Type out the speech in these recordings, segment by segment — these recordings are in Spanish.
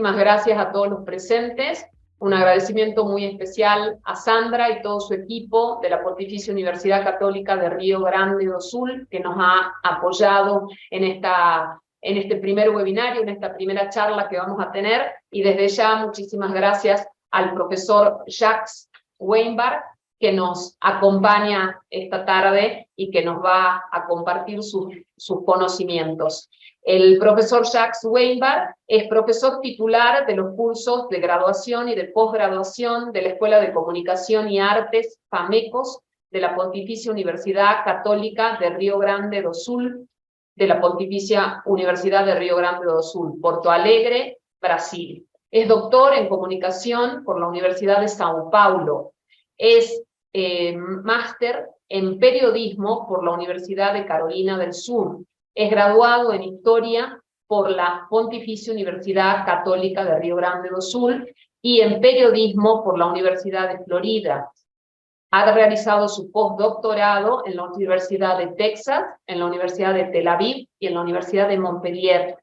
Muchísimas gracias a todos los presentes. Un agradecimiento muy especial a Sandra y todo su equipo de la Pontificia Universidad Católica de Río Grande do Sul, que nos ha apoyado en este primer webinario, en esta primera charla que vamos a tener. Y desde ya, muchísimas gracias al profesor Jacques Weinberg, que nos acompaña esta tarde y que nos va a compartir sus conocimientos. El profesor Jacques Weinberg es profesor titular de los cursos de graduación y de posgraduación de la Escuela de Comunicación y Artes, FAMECOS, de la Pontificia Universidad Católica de Río Grande do Sul, de la Pontificia Universidad de Río Grande do Sul, Porto Alegre, Brasil. Es doctor en comunicación por la Universidad de São Paulo. Es máster en periodismo por la Universidad de Carolina del Sur. Es graduado en Historia por la Pontificia Universidad Católica de Río Grande do Sul y en Periodismo por la Universidad de Florida. Ha realizado su postdoctorado en la Universidad de Texas, en la Universidad de Tel Aviv y en la Universidad de Montpellier.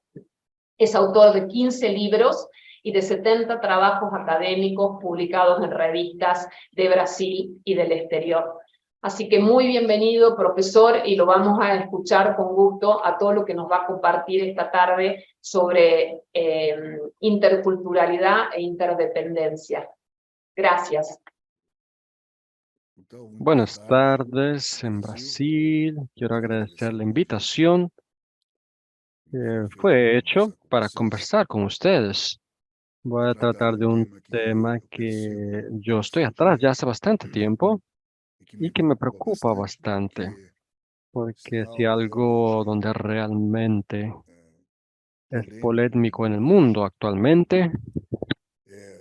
Es autor de 15 libros y de 70 trabajos académicos publicados en revistas de Brasil y del exterior. Así que muy bienvenido, profesor, y lo vamos a escuchar con gusto a todo lo que nos va a compartir esta tarde sobre interculturalidad e interdependencia. Gracias. Buenas tardes en Brasil. Quiero agradecer la invitación que fue hecho para conversar con ustedes. Voy a tratar de un tema que yo estoy atrás ya hace bastante tiempo y que me preocupa bastante, porque si algo donde realmente es polémico en el mundo actualmente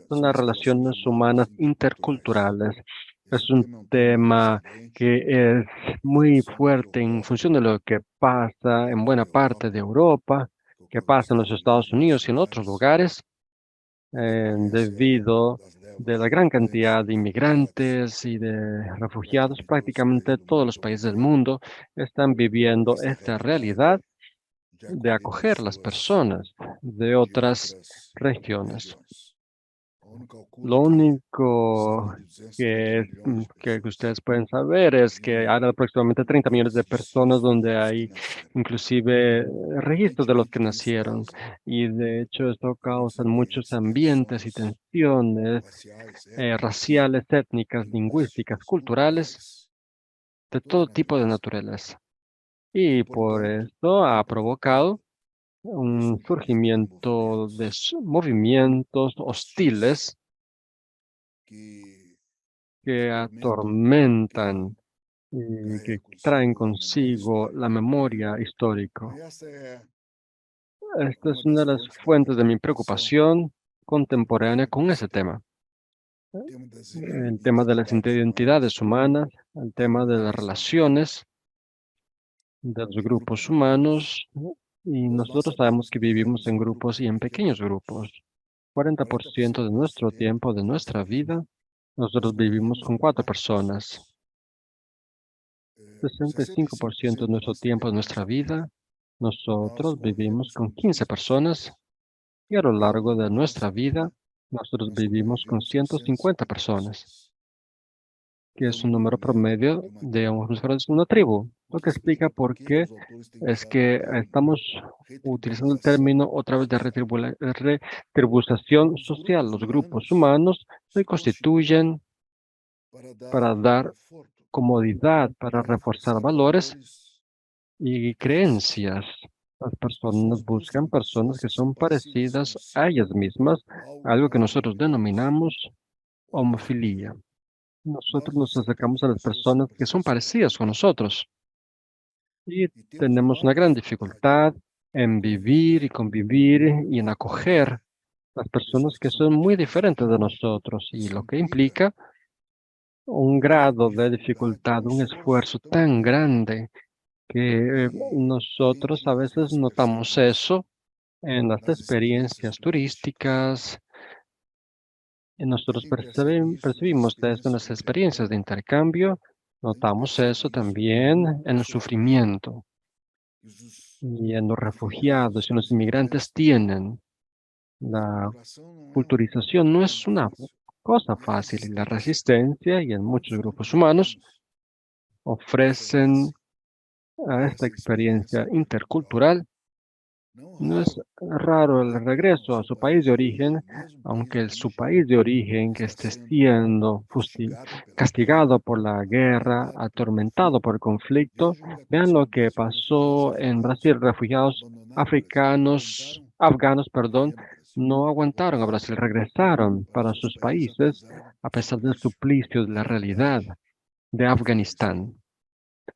son las relaciones humanas interculturales. Es un tema que es muy fuerte en función de lo que pasa en buena parte de Europa, que pasa en los Estados Unidos y en otros lugares, debido de la gran cantidad de inmigrantes y de refugiados. Prácticamente todos los países del mundo están viviendo esta realidad de acoger las personas de otras regiones. Lo único que ustedes pueden saber es que hay aproximadamente 30 millones de personas donde hay inclusive registros de los que nacieron. Y de hecho esto causa muchos ambientes y tensiones raciales, étnicas, lingüísticas, culturales, de todo tipo de naturaleza. Y por esto ha provocado un surgimiento de movimientos hostiles que atormentan y que traen consigo la memoria histórica. Esta es una de las fuentes de mi preocupación contemporánea con ese tema. El tema de las identidades humanas, el tema de las relaciones de los grupos humanos, y nosotros sabemos que vivimos en grupos y en pequeños grupos. 40% de nuestro tiempo, de nuestra vida, nosotros vivimos con 4 personas. 65% de nuestro tiempo, de nuestra vida, nosotros vivimos con 15 personas y a lo largo de nuestra vida, nosotros vivimos con 150 personas, que es un número promedio de una tribu, lo que explica por qué es que estamos utilizando el término otra vez de retribución social. Los grupos humanos se constituyen para dar comodidad, para reforzar valores y creencias. Las personas buscan personas que son parecidas a ellas mismas, algo que nosotros denominamos homofilia. Nosotros nos acercamos a las personas que son parecidas con nosotros y tenemos una gran dificultad en vivir y convivir y en acoger las personas que son muy diferentes de nosotros, y lo que implica un grado de dificultad, un esfuerzo tan grande que nosotros a veces notamos eso en las experiencias turísticas, y nosotros percibimos esto en las experiencias de intercambio, notamos eso también en el sufrimiento y en los refugiados y en los inmigrantes tienen La culturización no es una cosa fácil y la resistencia y en muchos grupos humanos ofrecen a esta experiencia intercultural. No es raro el regreso a su país de origen, aunque su país de origen que esté siendo castigado por la guerra, atormentado por el conflicto. Vean lo que pasó en Brasil. Refugiados afganos, perdón, no aguantaron a Brasil, regresaron para sus países a pesar del suplicio de la realidad de Afganistán.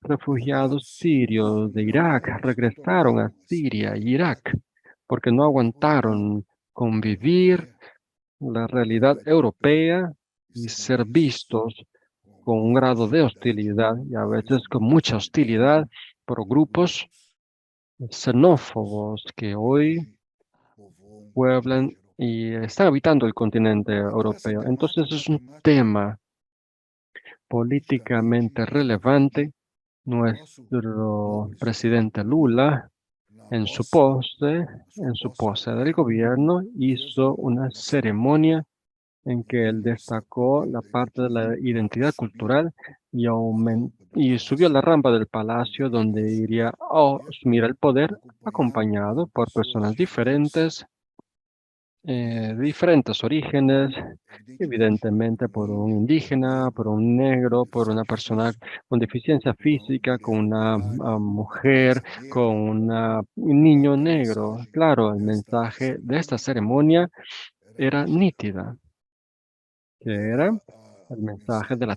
Refugiados sirios de Irak regresaron a Siria y Irak porque no aguantaron convivir la realidad europea y ser vistos con un grado de hostilidad y a veces con mucha hostilidad por grupos xenófobos que hoy pueblan y están habitando el continente europeo. Entonces es un tema políticamente relevante. Nuestro presidente Lula, en su pose del gobierno, hizo una ceremonia en que él destacó la parte de la identidad cultural y subió la rampa del palacio donde iría a asumir el poder acompañado por personas diferentes, de diferentes orígenes, evidentemente por un indígena, por un negro, por una persona con deficiencia física, con una mujer, con un niño negro. Claro, el mensaje de esta ceremonia era nítida, que era el mensaje de la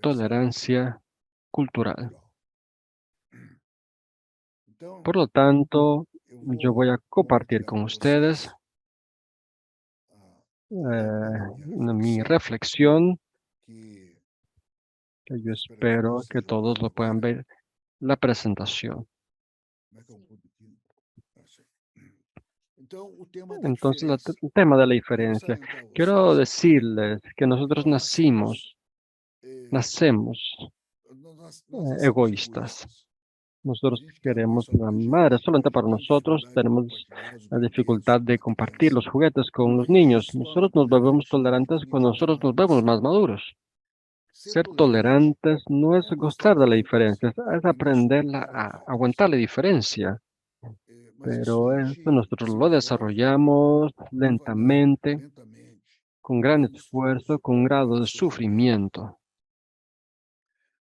tolerancia cultural. Por lo tanto, yo voy a compartir con ustedes mi reflexión, que yo espero que todos lo puedan ver, la presentación. Entonces, el tema de la diferencia. Quiero decirles que nosotros nacemos egoístas. Nosotros queremos una madre solamente para nosotros. Tenemos la dificultad de compartir los juguetes con los niños. Nosotros nos volvemos tolerantes cuando nosotros nos vemos más maduros. Ser tolerantes no es gustar de la diferencia, es aprender a aguantar la diferencia. Pero esto nosotros lo desarrollamos lentamente, con gran esfuerzo, con un grado de sufrimiento.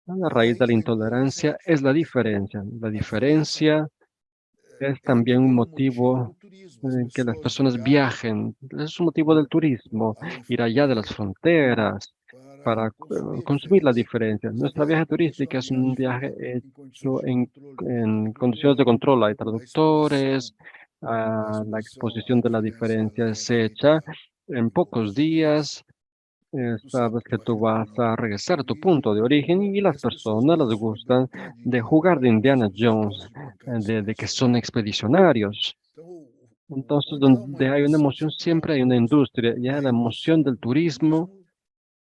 La raíz de la intolerancia es la diferencia. La diferencia es también un motivo que las personas viajen. Es un motivo del turismo, ir allá de las fronteras para consumir la diferencia. Nuestra viaje turística es un viaje hecho en condiciones de control. Hay traductores, la exposición de la diferencia es hecha en pocos días. Sabes que tú vas a regresar a tu punto de origen y las personas les gustan de jugar de Indiana Jones, de que son expedicionarios. Entonces, donde hay una emoción, siempre hay una industria. Ya la emoción del turismo,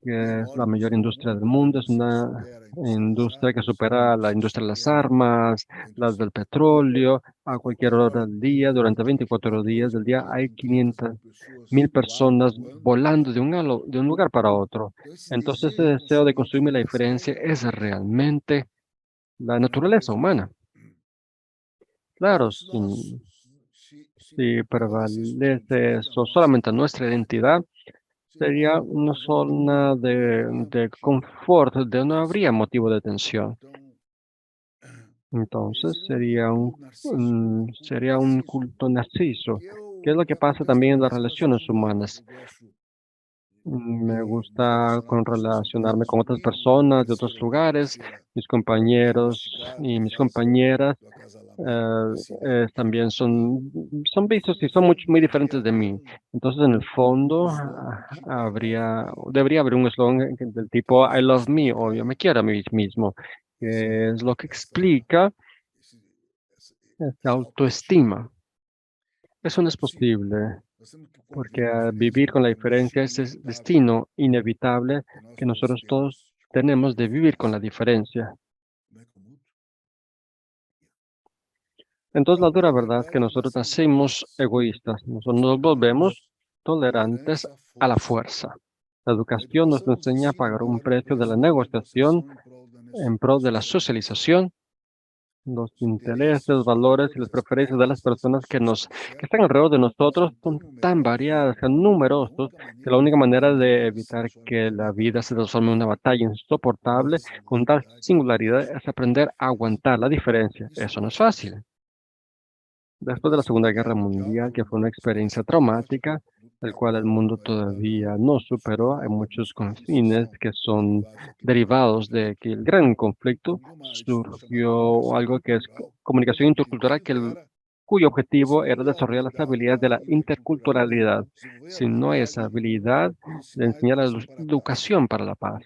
que es la mayor industria del mundo, es una industria que supera la industria de las armas, las del petróleo, a cualquier hora del día, durante 24 días del día, hay 500.000 personas volando de un lugar para otro. Entonces, ese deseo de construir la diferencia es realmente la naturaleza humana. Claro, si prevalece eso solamente nuestra identidad, sería una zona de confort, de no habría motivo de tensión. Entonces sería un culto narciso. ¿Qué es lo que pasa también en las relaciones humanas? Me gusta relacionarme con otras personas de otros lugares, mis compañeros y mis compañeras también son vistos y son muy diferentes de mí. Entonces, en el fondo, debería haber un eslogan del tipo I love me o yo me quiero a mí mismo, que es lo que explica esta autoestima. Eso no es posible, porque vivir con la diferencia es el destino inevitable que nosotros todos tenemos de vivir con la diferencia. Entonces, la dura verdad es que nosotros nacimos egoístas, nosotros nos volvemos tolerantes a la fuerza. La educación nos enseña a pagar un precio de la negociación en pro de la socialización. Los intereses, valores y las preferencias de las personas que están alrededor de nosotros son tan variadas, tan numerosos, que la única manera de evitar que la vida se transforme en una batalla insoportable con tal singularidad es aprender a aguantar la diferencia. Eso no es fácil. Después de la Segunda Guerra Mundial, que fue una experiencia traumática, el cual el mundo todavía no superó, hay muchos confines que son derivados de que el gran conflicto surgió algo que es comunicación intercultural, cuyo objetivo era desarrollar las habilidades de la interculturalidad. Si no hay esa habilidad de enseñar la educación para la paz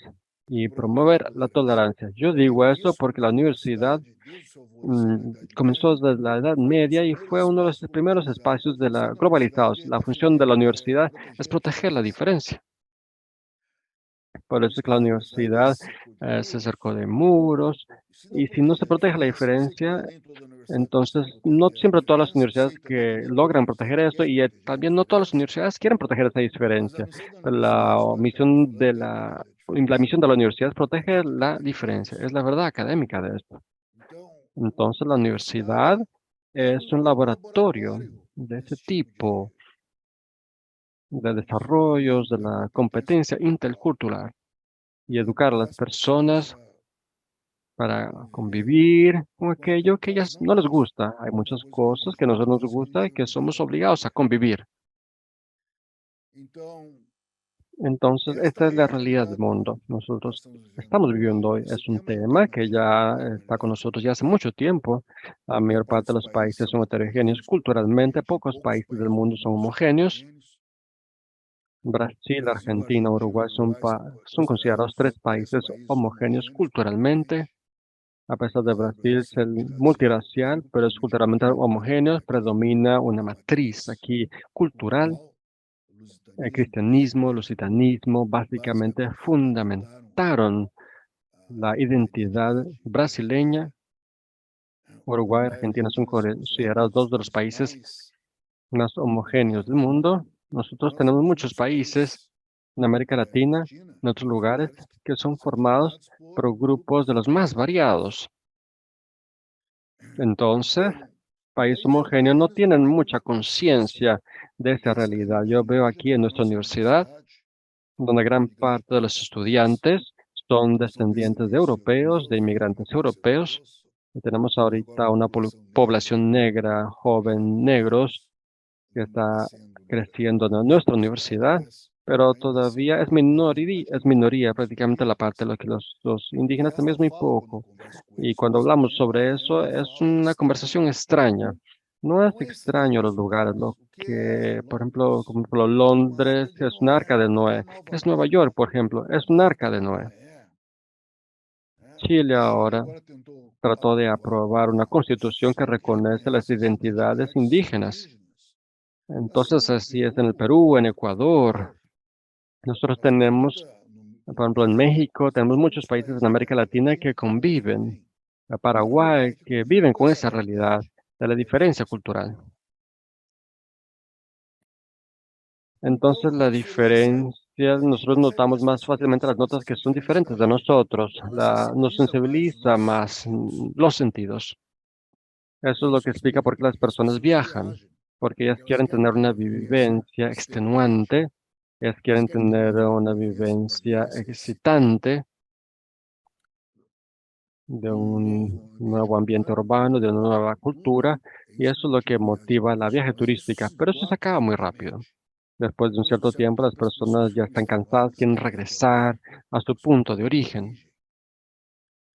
y promover la tolerancia. Yo digo eso porque la universidad comenzó desde la Edad Media y fue uno de los primeros espacios de la globalizados. La función de la universidad es proteger la diferencia. Por eso es que la universidad se cercó de muros y si no se protege la diferencia, entonces no siempre todas las universidades que logran proteger esto y también no todas las universidades quieren proteger esa diferencia. Pero la misión de la universidad es proteger la diferencia. Es la verdad académica de esto. Entonces, la universidad es un laboratorio de ese tipo de desarrollos de la competencia intercultural y educar a las personas para convivir con aquello que ellas no les gusta. Hay muchas cosas que a nosotros nos gusta y que somos obligados a convivir. Entonces, esta es la realidad del mundo. Nosotros estamos viviendo hoy. Es un tema que ya está con nosotros ya hace mucho tiempo. La mayor parte de los países son heterogéneos culturalmente. Pocos países del mundo son homogéneos. Brasil, Argentina, Uruguay son considerados tres países homogéneos culturalmente. A pesar de Brasil ser multirracial, pero es culturalmente homogéneo, predomina una matriz aquí cultural. El cristianismo, el lusitanismo, básicamente fundamentaron la identidad brasileña. Uruguay y Argentina son considerados dos de los países más homogéneos del mundo. Nosotros tenemos muchos países en América Latina, en otros lugares, que son formados por grupos de los más variados. Entonces, países homogéneos no tienen mucha conciencia de esa realidad. Yo veo aquí en nuestra universidad donde gran parte de los estudiantes son descendientes de europeos, de inmigrantes europeos. Y tenemos ahorita una población negra, joven, negros, que está creciendo en nuestra universidad, pero todavía es minoría prácticamente la parte de lo que los indígenas también es muy poco. Y cuando hablamos sobre eso, es una conversación extraña. No es extraño los lugares, lo que, por ejemplo, como por ejemplo, Londres es un arca de Noé, que es Nueva York, por ejemplo, es un arca de Noé. Chile ahora trató de aprobar una constitución que reconoce las identidades indígenas. Entonces, así es en el Perú, en Ecuador. Nosotros tenemos, por ejemplo, en México, tenemos muchos países en América Latina que conviven, a Paraguay, que viven con esa realidad de la diferencia cultural. Entonces, la diferencia, nosotros notamos más fácilmente las notas que son diferentes de nosotros. Nos sensibiliza más los sentidos. Eso es lo que explica por qué las personas viajan, porque ellas quieren tener una vivencia extenuante, ellas quieren tener una vivencia excitante de un nuevo ambiente urbano, de una nueva cultura, y eso es lo que motiva la viaje turística, pero eso se acaba muy rápido. Después de un cierto tiempo, las personas ya están cansadas, quieren regresar a su punto de origen.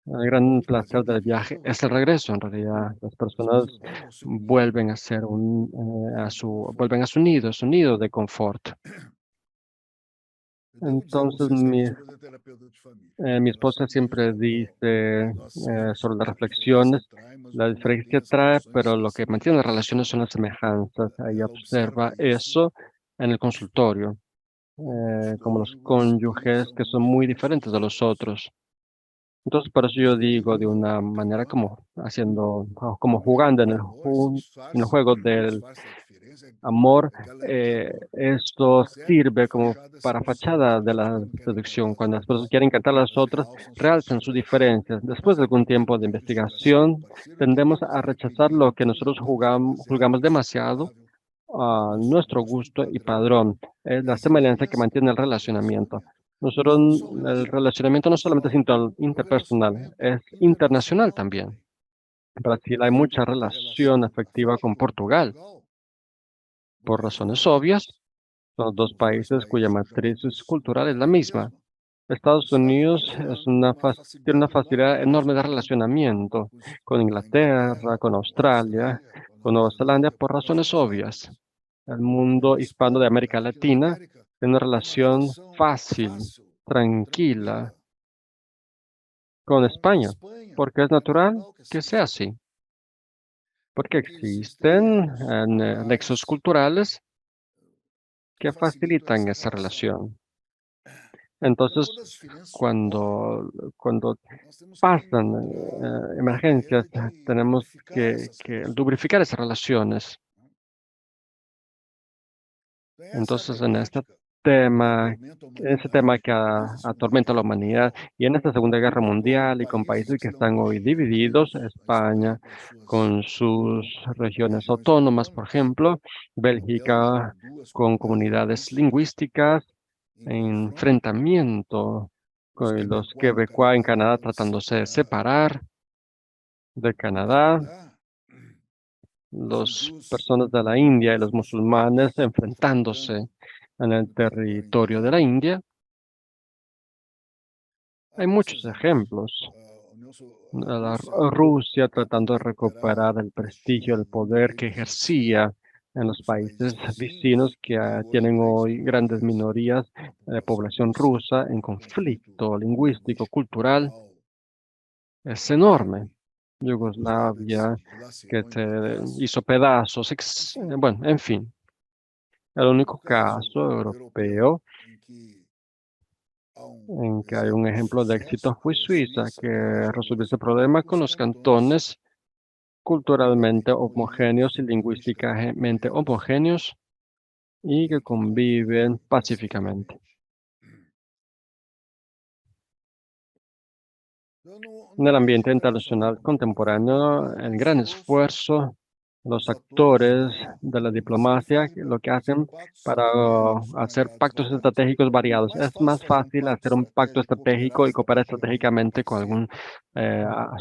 El gran placer del viaje es el regreso, en realidad. Las personas vuelven a ser vuelven a su nido de confort. Entonces, mi esposa siempre dice sobre las reflexiones, la diferencia trae, pero lo que mantiene las relaciones son las semejanzas. Ella observa eso en el consultorio, como los cónyuges que son muy diferentes de los otros. Entonces, por eso yo digo de una manera como haciendo, como jugando en el juego del amor, esto sirve como para fachada de la seducción. Cuando las personas quieren encantar a las otras, realzan sus diferencias. Después de algún tiempo de investigación, tendemos a rechazar lo que nosotros juzgamos demasiado a nuestro gusto y padrón. Es la semejanza que mantiene el relacionamiento. Nosotros, el relacionamiento no solamente es interpersonal, es internacional también. En Brasil hay mucha relación afectiva con Portugal, por razones obvias. Son dos países cuya matriz cultural es la misma. Estados Unidos tiene una facilidad enorme de relacionamiento con Inglaterra, con Australia, con Nueva Zelanda, por razones obvias. El mundo hispano de América Latina tiene una relación fácil, tranquila con España, porque es natural que sea así, porque existen nexos culturales que facilitan esa relación. Entonces, cuando pasan emergencias, tenemos que lubrificar esas relaciones. Entonces, en ese tema que atormenta a la humanidad y en esta Segunda Guerra Mundial y con países que están hoy divididos, España con sus regiones autónomas, por ejemplo, Bélgica con comunidades lingüísticas, enfrentamiento con los quebecois en Canadá tratándose de separar de Canadá, las personas de la India y los musulmanes enfrentándose en el territorio de la India. Hay muchos ejemplos. Rusia tratando de recuperar el prestigio, el poder que ejercía en los países vecinos que tienen hoy grandes minorías de población rusa en conflicto lingüístico, cultural. Es enorme. Yugoslavia, que se hizo pedazos, bueno, en fin. El único caso europeo en que hay un ejemplo de éxito fue Suiza, que resolvió ese problema con los cantones culturalmente homogéneos y lingüísticamente homogéneos y que conviven pacíficamente. En el ambiente internacional contemporáneo, el gran esfuerzo, los actores de la diplomacia, lo que hacen para hacer pactos estratégicos variados. Es más fácil hacer un pacto estratégico y cooperar estratégicamente con algún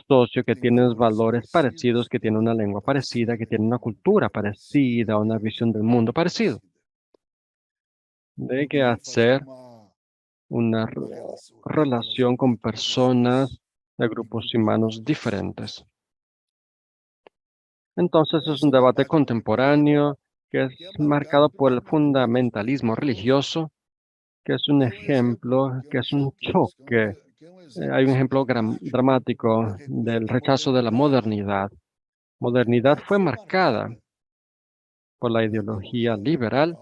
socio que tiene los valores parecidos, que tiene una lengua parecida, que tiene una cultura parecida, una visión del mundo parecido. De que hacer una relación con personas de grupos humanos diferentes. Entonces es un debate contemporáneo que es marcado por el fundamentalismo religioso, que es un ejemplo, que es un choque. Hay un ejemplo dramático del rechazo de la modernidad. Modernidad fue marcada por la ideología liberal,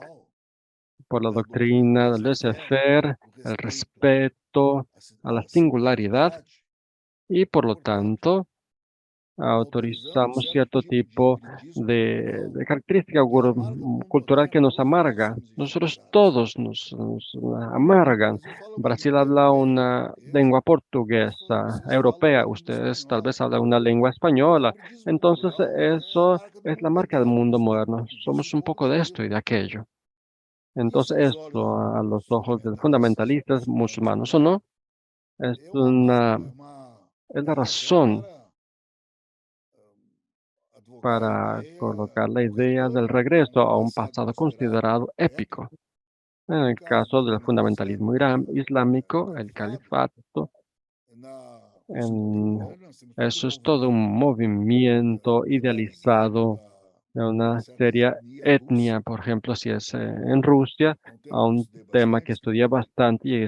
por la doctrina del laissez-faire, el respeto a la singularidad y por lo tanto autorizamos cierto tipo de característica cultural que nos amarga. Nosotros todos nos amargan. Brasil habla una lengua portuguesa, europea. Ustedes tal vez hablan una lengua española. Entonces, eso es la marca del mundo moderno. Somos un poco de esto y de aquello. Entonces, esto a los ojos de fundamentalistas, musulmanes o no, es es la razón para colocar la idea del regreso a un pasado considerado épico. En el caso del fundamentalismo islámico, el califato, eso es todo un movimiento idealizado de una seria etnia, por ejemplo, si es en Rusia, a un tema que estudié bastante y y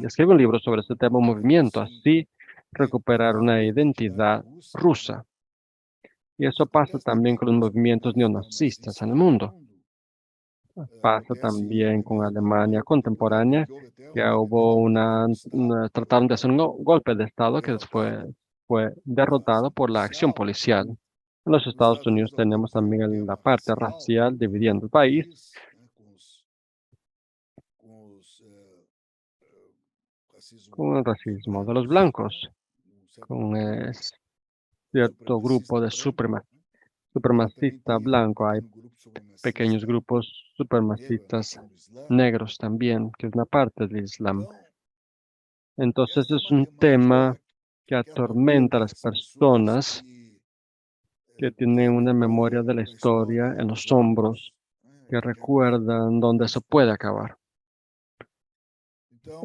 escribí un libro sobre ese tema, un movimiento, así recuperar una identidad rusa. Y eso pasa también con los movimientos neonazistas en el mundo. Pasa también con Alemania contemporánea, que hubo trataron de hacer un golpe de Estado que después fue derrotado por la acción policial. En los Estados Unidos tenemos también la parte racial dividiendo el país con el racismo de los blancos, con cierto grupo de supremacista blanco. Hay pequeños grupos supremacistas negros también, que es una parte del Islam. Entonces es un tema que atormenta a las personas que tienen una memoria de la historia en los hombros, que recuerdan dónde eso puede acabar.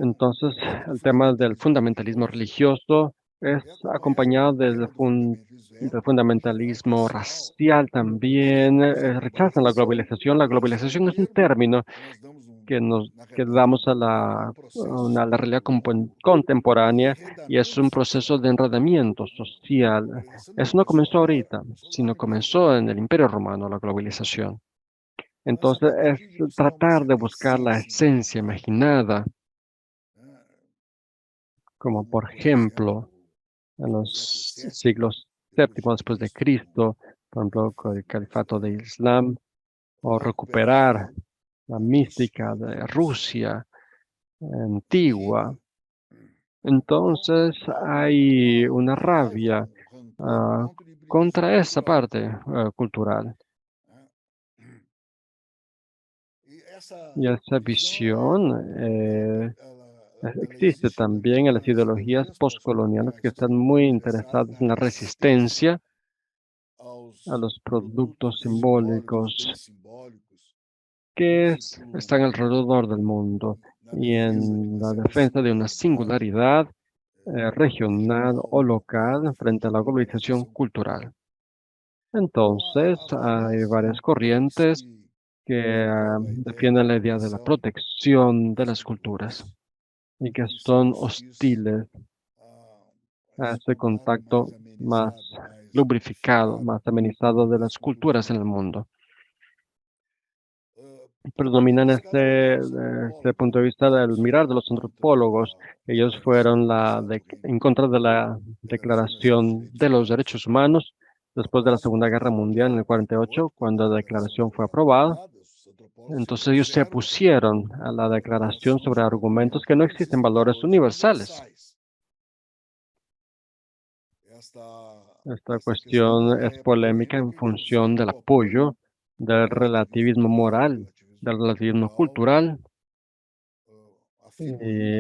Entonces, el tema del fundamentalismo religioso es acompañado del fundamentalismo racial también. Rechazan la globalización. La globalización es un término que damos a la realidad contemporánea y es un proceso de enredamiento social. Eso no comenzó ahorita, sino comenzó en el Imperio Romano, la globalización. Entonces, es tratar de buscar la esencia imaginada, como por ejemplo, en los siglos séptimos después de Cristo, por ejemplo, con el califato de Islam, o recuperar la mística de Rusia antigua. Entonces hay una rabia ah, contra esa parte cultural y esa visión existe también en las ideologías postcoloniales que están muy interesadas en la resistencia a los productos simbólicos están alrededor del mundo y en la defensa de una singularidad regional o local frente a la globalización cultural. Entonces, hay varias corrientes que defienden la idea de la protección de las culturas y que son hostiles a ese contacto más lubrificado, más amenizado de las culturas en el mundo. Predominan este punto de vista del mirar de los antropólogos. Ellos fueron en contra de la Declaración de los Derechos Humanos después de la Segunda Guerra Mundial en el 48, cuando la declaración fue aprobada. Entonces ellos se opusieron a la declaración sobre argumentos que no existen valores universales. Esta cuestión es polémica en función del apoyo del relativismo moral, del relativismo cultural.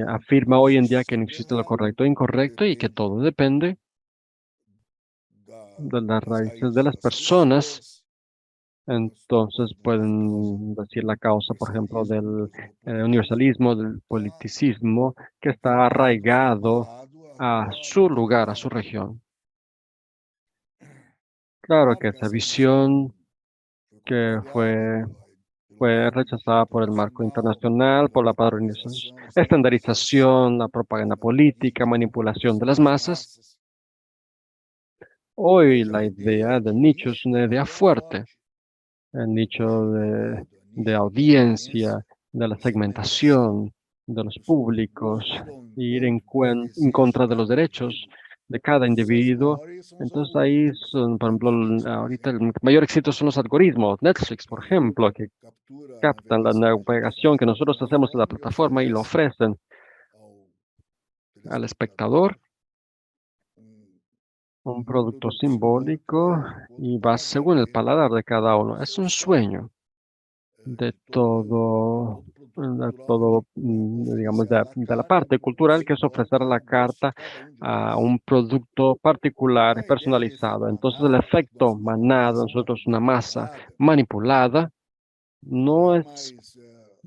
Afirma hoy en día que no existe lo correcto e incorrecto y que todo depende de las raíces de las personas. Entonces pueden decir la causa, por ejemplo, del universalismo, del politicismo, que está arraigado a su lugar, a su región. Claro que esa visión que fue rechazada por el marco internacional, por la padronización, estandarización, la propaganda política, manipulación de las masas. Hoy la idea del nicho es una idea fuerte, el nicho de audiencia, de la segmentación de los públicos, ir en contra de los derechos de cada individuo. Entonces ahí son, por ejemplo, ahorita el mayor éxito son los algoritmos, Netflix, por ejemplo, que captan la navegación que nosotros hacemos en la plataforma y lo ofrecen al espectador, un producto simbólico y va según el paladar de cada uno. Es un sueño digamos, de la parte cultural, que es ofrecer la carta a un producto particular, personalizado. Entonces, el efecto manada, nosotros una masa manipulada, no es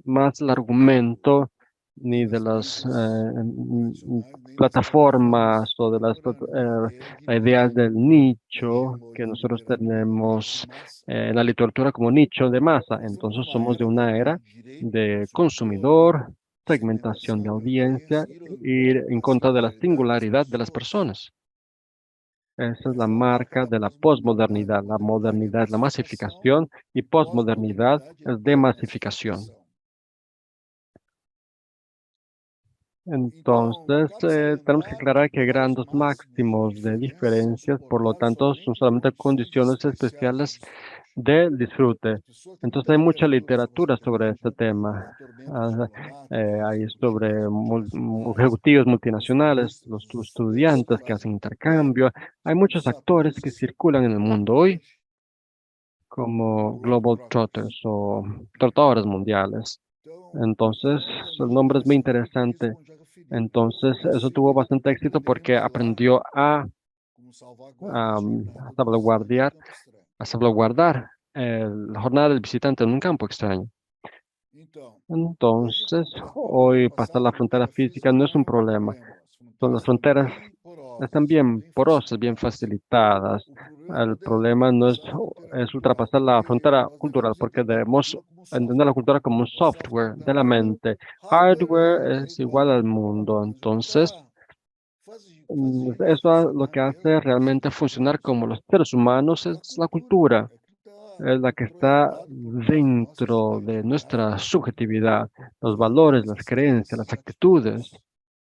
más el argumento ni de las plataformas o de las ideas del nicho que nosotros tenemos en la literatura como nicho de masa. Entonces somos de una era de consumidor, segmentación de audiencia, ir en contra de la singularidad de las personas. Esa es la marca de la posmodernidad. La modernidad es la masificación y posmodernidad es demasificación. Entonces, tenemos que aclarar que hay grandes máximos de diferencias, por lo tanto, son solamente condiciones especiales del disfrute. Entonces, hay mucha literatura sobre este tema. Ah, hay sobre ejecutivos multinacionales, los estudiantes que hacen intercambio. Hay muchos actores que circulan en el mundo hoy como Global Trotters o trotadores mundiales. Entonces, el nombre es muy interesante. Entonces, eso tuvo bastante éxito porque aprendió a salvaguardar, la jornada del visitante en un campo extraño. Entonces, hoy pasar la frontera física no es un problema. Son las fronteras están bien porosas, bien facilitadas. El problema no es ultrapasar la frontera cultural, porque debemos entender la cultura como un software de la mente. Hardware es igual al mundo. Entonces, eso lo que hace realmente funcionar como los seres humanos es la cultura, es la que está dentro de nuestra subjetividad, los valores, las creencias, las actitudes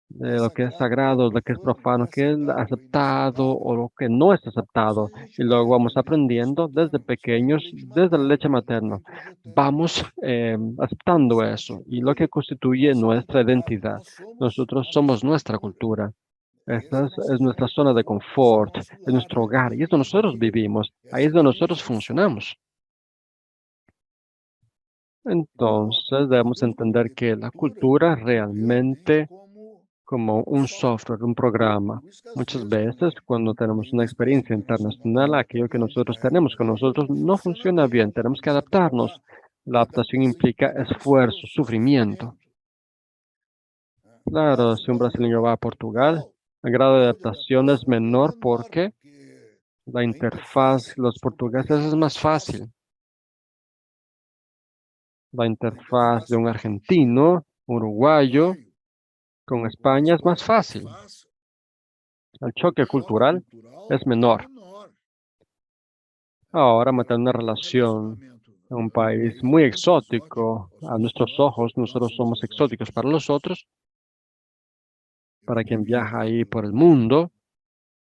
de lo que es sagrado, lo que es profano, que es aceptado o lo que no es aceptado. Y luego vamos aprendiendo desde pequeños, desde la leche materna. Vamos aceptando eso y lo que constituye nuestra identidad. Nosotros somos nuestra cultura. Esta es nuestra zona de confort, es nuestro hogar y es donde nosotros vivimos. Ahí es donde nosotros funcionamos. Entonces debemos entender que la cultura realmente como un software, un programa. Muchas veces cuando tenemos una experiencia internacional, aquello que nosotros tenemos con nosotros no funciona bien, tenemos que adaptarnos. La adaptación implica esfuerzo, sufrimiento. Claro, si un brasileño va a Portugal, el grado de adaptación es menor porque la interfaz, los portugueses es más fácil. La interfaz de un argentino, uruguayo, con España es más fácil. El choque cultural es menor. Ahora mantener una relación en un país muy exótico a nuestros ojos, nosotros somos exóticos para los otros, para quien viaja ahí por el mundo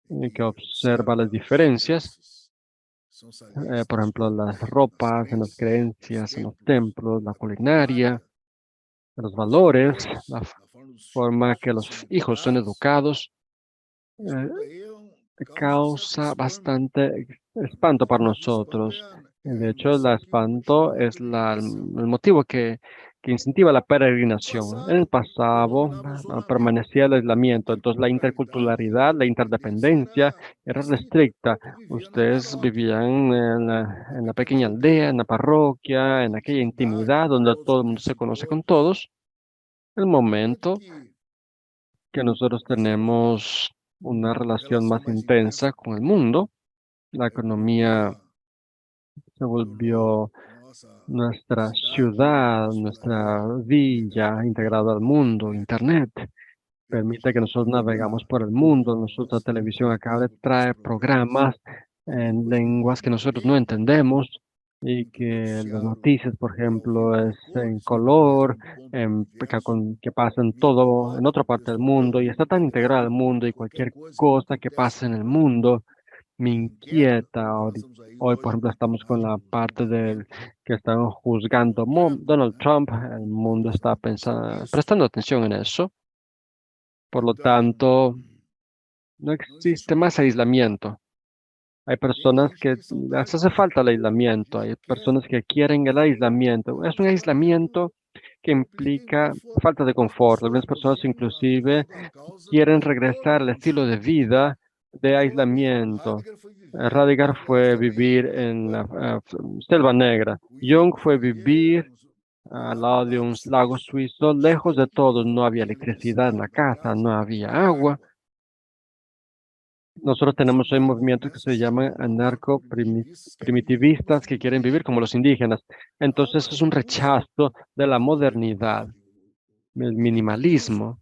y que observa las diferencias, por ejemplo, las ropas, en las creencias, en los templos, la culinaria, los valores, la forma que los hijos son educados, eh, causa bastante espanto para nosotros. De hecho, el espanto es el motivo que incentiva la peregrinación. En el pasado permanecía el aislamiento, entonces la interculturalidad, la interdependencia era restricta. Ustedes vivían en la pequeña aldea, en la parroquia, en aquella intimidad donde todo el mundo se conoce con todos. El momento que nosotros tenemos una relación más intensa con el mundo. La economía se volvió nuestra ciudad, nuestra villa integrada al mundo. Internet permite que nosotros navegamos por el mundo. Nuestra televisión acá trae programas en lenguas que nosotros no entendemos y que las noticias, por ejemplo, es en color, que pasa en todo, en otra parte del mundo y está tan integrado al mundo y cualquier cosa que pase en el mundo me inquieta. Hoy, por ejemplo, estamos con la parte del que están juzgando Donald Trump. El mundo está prestando atención en eso. Por lo tanto, no existe más aislamiento. Hay personas que les hace falta el aislamiento. Hay personas que quieren el aislamiento. Es un aislamiento que implica falta de confort. Algunas personas inclusive quieren regresar al estilo de vida de aislamiento. Radigar fue vivir en la Selva Negra. Jung fue vivir al lado de un lago suizo, lejos de todo. No había electricidad en la casa, no había agua. Nosotros tenemos hoy movimientos que se llaman primitivistas que quieren vivir como los indígenas. Entonces es un rechazo de la modernidad, el minimalismo.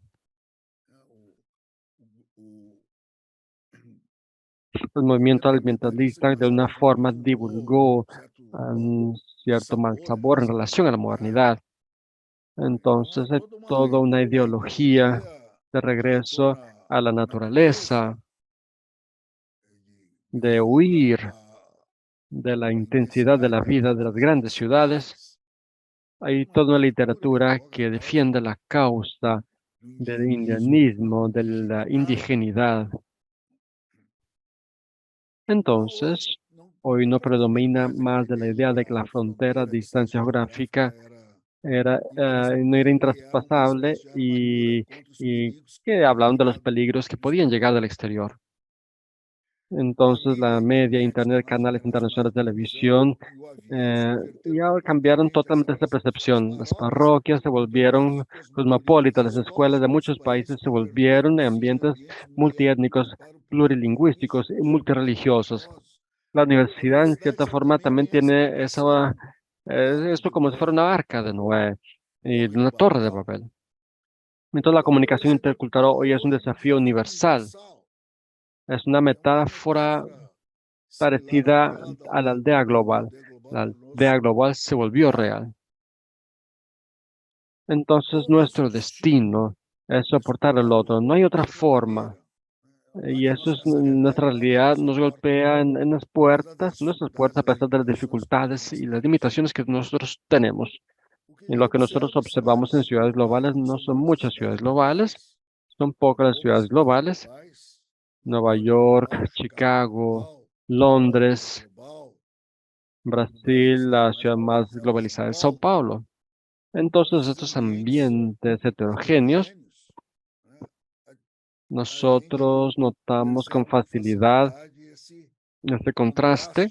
El movimiento ambientalista de una forma divulgó un cierto mal sabor en relación a la modernidad. Entonces hay toda una ideología de regreso a la naturaleza, de huir de la intensidad de la vida de las grandes ciudades. Hay toda una literatura que defiende la causa del indianismo, de la indigenidad. Entonces, hoy no predomina más de la idea de que la frontera, distancia geográfica, no era intraspasable y que hablaban de los peligros que podían llegar del exterior. Entonces, la media, internet, canales internacionales de televisión, ya cambiaron totalmente esta percepción. Las parroquias se volvieron cosmopolitas, las escuelas de muchos países se volvieron ambientes multiétnicos, plurilingüísticos y multireligiosos. La universidad, en cierta forma, también tiene esto como si fuera una arca de Noé y una torre de Babel. Entonces, la comunicación intercultural hoy es un desafío universal. Es una metáfora parecida a la aldea global. La aldea global se volvió real. Entonces, nuestro destino es soportar al otro. No hay otra forma. Y eso es nuestra realidad, nos golpea en las puertas, nuestras puertas, a pesar de las dificultades y las limitaciones que nosotros tenemos. Y lo que nosotros observamos en ciudades globales no son muchas ciudades globales, son pocas las ciudades globales. Nueva York, Chicago, Londres, Brasil, la ciudad más globalizada es Sao Paulo. Entonces, estos ambientes heterogéneos, nosotros notamos con facilidad este contraste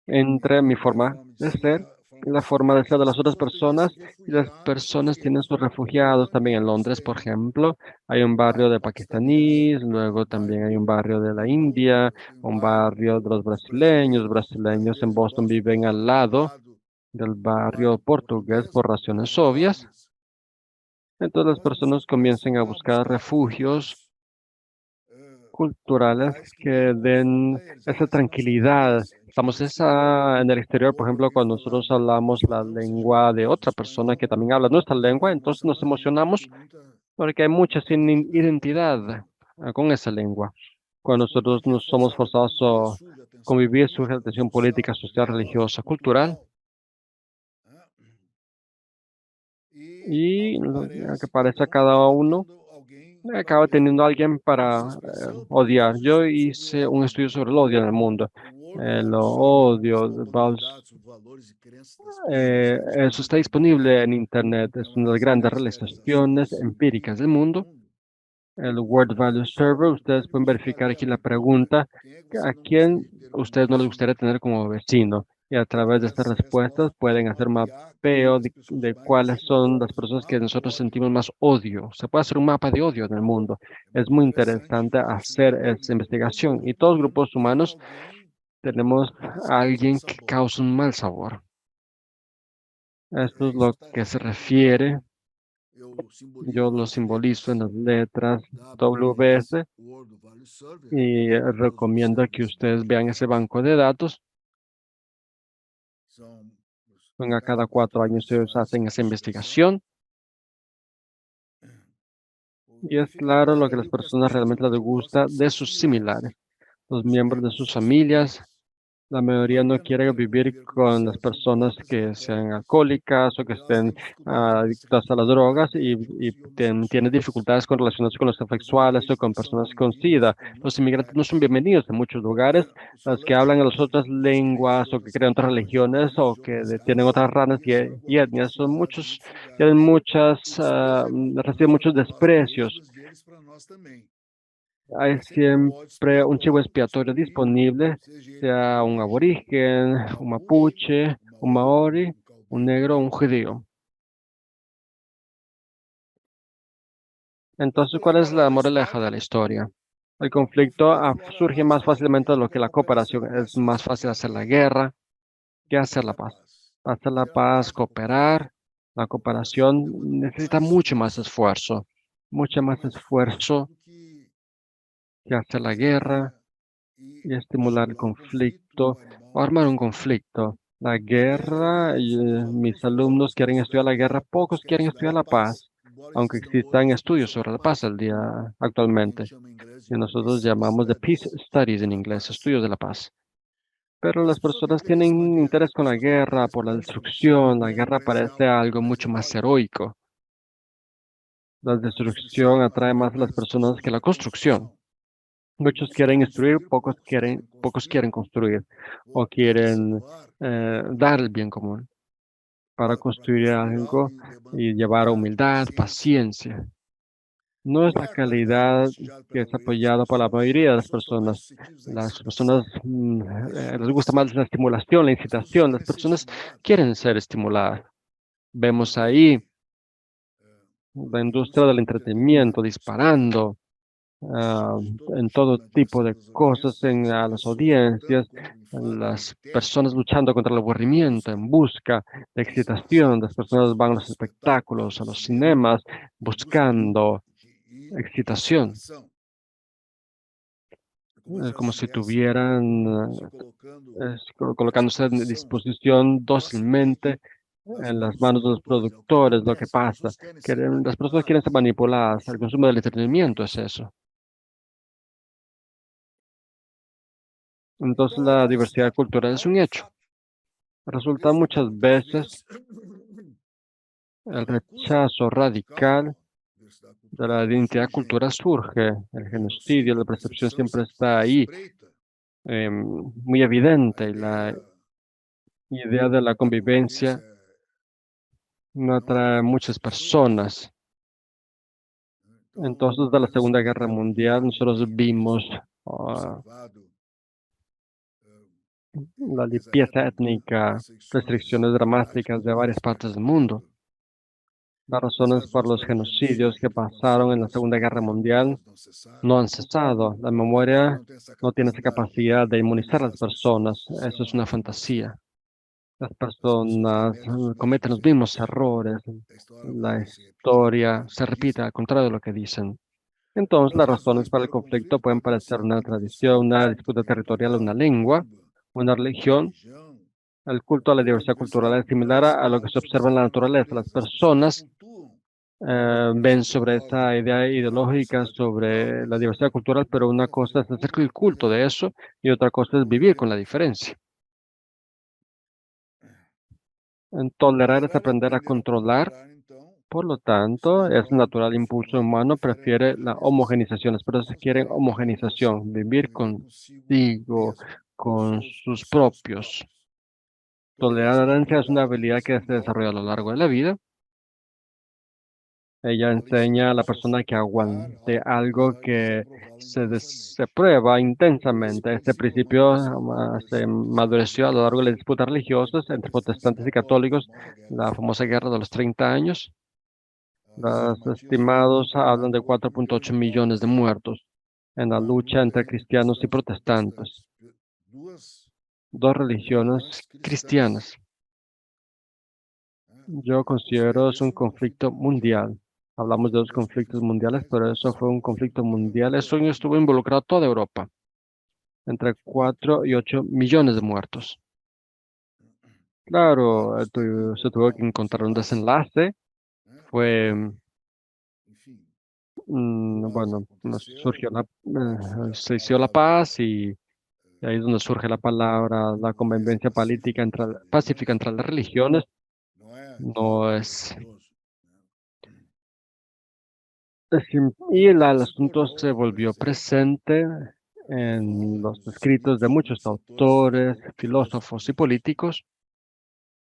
entre mi forma de ser y la forma de ser de las otras personas, y las personas tienen sus refugiados también en Londres, por ejemplo. Hay un barrio de pakistaníes, luego también hay un barrio de la India, un barrio de los brasileños. Brasileños en Boston viven al lado del barrio portugués por razones obvias. Entonces las personas comienzan a buscar refugios culturales que den esa tranquilidad. Estamos en el exterior, por ejemplo, cuando nosotros hablamos la lengua de otra persona que también habla nuestra lengua, entonces nos emocionamos porque hay mucha sin identidad con esa lengua. Cuando nosotros nos somos forzados a convivir, surge la tensión política, social, religiosa, cultural, y lo que parece a cada uno acaba teniendo a alguien para odiar. Yo hice un estudio sobre el odio en el mundo. El odio, eso está disponible en Internet. Es una de las grandes realizaciones empíricas del mundo. El World Value Survey, ustedes pueden verificar aquí la pregunta, ¿a quién ustedes no les gustaría tener como vecino? Y a través de estas respuestas pueden hacer un mapeo de cuáles son las personas que nosotros sentimos más odio. Se puede hacer un mapa de odio en el mundo. Es muy interesante hacer esa investigación. Y todos los grupos humanos tenemos a alguien que causa un mal sabor. Esto es lo que se refiere. Yo lo simbolizo en las letras WS y recomiendo que ustedes vean ese banco de datos. A cada 4 años ellos hacen esa investigación y es claro lo que las personas realmente les gusta de sus similares, los miembros de sus familias. La mayoría no quiere vivir con las personas que sean alcohólicas o que estén adictas a las drogas y tienen dificultades con relacionarse con los homosexuales o con personas con SIDA. Los inmigrantes no son bienvenidos en muchos lugares. Los que hablan en las otras lenguas o que crean otras religiones o que tienen otras ramas y etnias son muchos, tienen reciben muchos desprecios. Hay siempre un chivo expiatorio disponible, sea un aborigen, un mapuche, un maori, un negro o un judío. Entonces, ¿cuál es la moraleja de la historia? El conflicto surge más fácilmente de lo que la cooperación. Es más fácil hacer la guerra que hacer la paz. Hacer la paz, cooperar, la cooperación necesita mucho más esfuerzo que hacer la guerra. y estimular el conflicto o armar un conflicto. La guerra, y, mis alumnos quieren estudiar la guerra, pocos quieren estudiar la paz, aunque existan estudios sobre la paz el día actualmente, que nosotros llamamos de Peace Studies en inglés, estudios de la paz. Pero las personas tienen interés con la guerra, por la destrucción. La guerra parece algo mucho más heroico. La destrucción atrae más a las personas que la construcción. Muchos quieren destruir, pocos quieren construir o quieren dar el bien común para construir algo y llevar a humildad, paciencia. No es la calidad que es apoyada por la mayoría de las personas. Las personas les gusta más la estimulación, la incitación. Las personas quieren ser estimuladas. Vemos ahí la industria del entretenimiento disparando en todo tipo de cosas, en las audiencias, las personas luchando contra el aburrimiento, en busca de excitación. Las personas van a los espectáculos, a los cinemas, buscando excitación. Como si tuvieran, colocándose en disposición dócilmente en las manos de los productores. Lo que pasa, las personas quieren ser manipuladas. El consumo del entretenimiento es eso. Entonces la diversidad cultural es un hecho. Resulta muchas veces el rechazo radical de la identidad cultural surge, el genocidio, la percepción siempre está ahí, muy evidente, y la idea de la convivencia no atrae a muchas personas. Entonces, de la Segunda Guerra Mundial, nosotros vimos ah, la limpieza étnica, restricciones dramáticas de varias partes del mundo. Las razones por los genocidios que pasaron en la Segunda Guerra Mundial no han cesado. La memoria no tiene esa capacidad de inmunizar a las personas. Eso es una fantasía. Las personas cometen los mismos errores. La historia se repite al contrario de lo que dicen. Entonces, las razones para el conflicto pueden parecer una tradición, una disputa territorial, una lengua, una religión. El culto a la diversidad cultural es similar a lo que se observa en la naturaleza. Las personas ven sobre esa idea ideológica, sobre la diversidad cultural, pero una cosa es hacer el culto de eso y otra cosa es vivir con la diferencia. En tolerar es aprender a controlar, por lo tanto, es natural impulso humano, prefiere la homogenización. Las personas quieren homogenización, vivir contigo, con sus propios. Tolerancia es una habilidad que se desarrolla a lo largo de la vida. Ella enseña a la persona que aguante algo que se prueba intensamente. Este principio se madureció a lo largo de las disputas religiosas entre protestantes y católicos, la famosa guerra de los 30 años. Los estimados hablan de 4,8 millones de muertos en la lucha entre cristianos y protestantes, dos religiones cristianas. Yo considero es un conflicto mundial. Hablamos de dos conflictos mundiales, pero eso fue un conflicto mundial. Eso estuvo involucrado toda Europa, entre 4 y 8 millones de muertos. Claro, se tuvo que encontrar un desenlace. Fue, bueno, se hizo la paz y ahí es donde surge la palabra, la convivencia pacífica entre las religiones. No es, y el asunto se volvió presente en los escritos de muchos autores, filósofos y políticos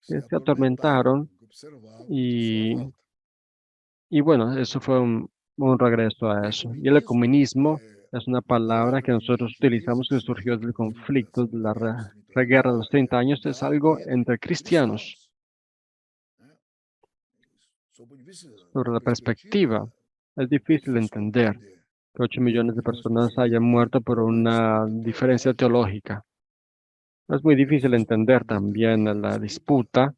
que se atormentaron y, y bueno, eso fue un regreso a eso. Y el ecumenismo es una palabra que nosotros utilizamos que surgió del conflicto de la guerra de los 30 años, es algo entre cristianos. Sobre la perspectiva, es difícil entender que 8 millones de personas hayan muerto por una diferencia teológica. Es muy difícil entender también la disputa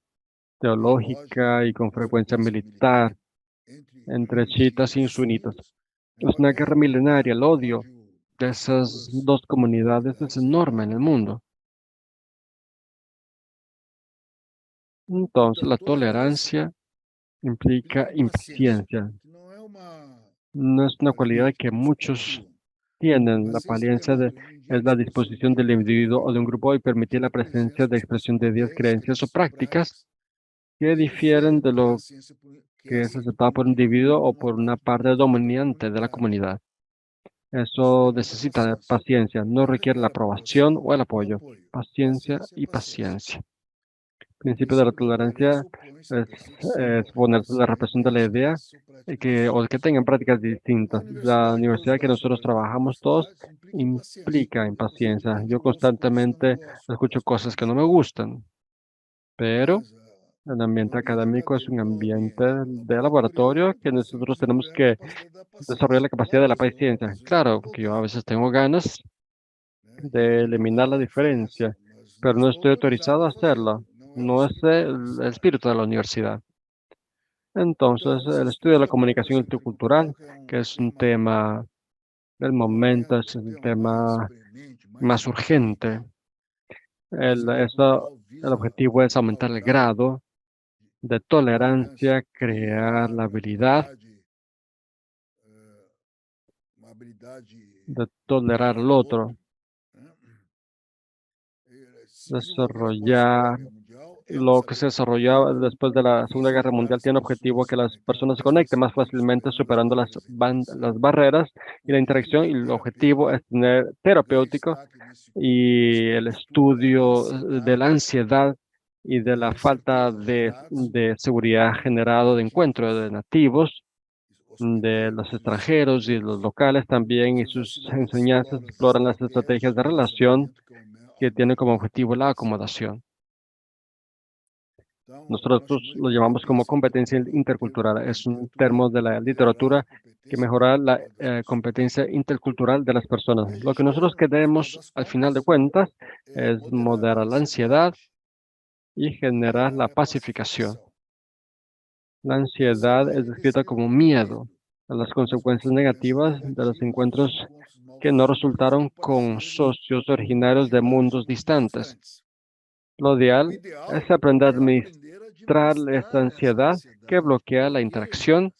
teológica y con frecuencia militar entre chiitas y sunitas. Es una guerra milenaria, el odio de esas dos comunidades es enorme en el mundo. Entonces, la tolerancia implica impaciencia. No es una cualidad que muchos tienen. La paciencia es la disposición del individuo o de un grupo y permitir la presencia de expresión de ideas, creencias o prácticas que difieren de lo que es aceptado por un individuo o por una parte dominante de la comunidad. Eso necesita de paciencia, no requiere la aprobación o el apoyo. Paciencia y paciencia. Principio de la tolerancia es ponerse la represión de la idea o que tengan prácticas distintas. La universidad que nosotros trabajamos todos implica impaciencia. Yo constantemente escucho cosas que no me gustan, pero el ambiente académico es un ambiente de laboratorio que nosotros tenemos que desarrollar la capacidad de la paciencia. Claro, que yo a veces tengo ganas de eliminar la diferencia, pero no estoy autorizado a hacerlo. No es el espíritu de la universidad. Entonces, el estudio de la comunicación intercultural, que es un tema del momento, es el tema más urgente. El objetivo es aumentar el grado de tolerancia, crear la habilidad de tolerar al otro, desarrollar lo que se desarrollaba después de la Segunda Guerra Mundial tiene objetivo que las personas se conecten más fácilmente superando las barreras y la interacción y el objetivo es tener terapéutico y el estudio de la ansiedad y de la falta de seguridad generado de encuentro de nativos, de los extranjeros y los locales también y sus enseñanzas exploran las estrategias de relación que tienen como objetivo la acomodación. Nosotros lo llamamos como competencia intercultural. Es un termo de la literatura que mejora la competencia intercultural de las personas. Lo que nosotros queremos, al final de cuentas, es moderar la ansiedad y generar la pacificación. La ansiedad es descrita como miedo a las consecuencias negativas de los encuentros que no resultaron con socios originarios de mundos distantes. Lo ideal es aprender a administrar esta ansiedad que bloquea la interacción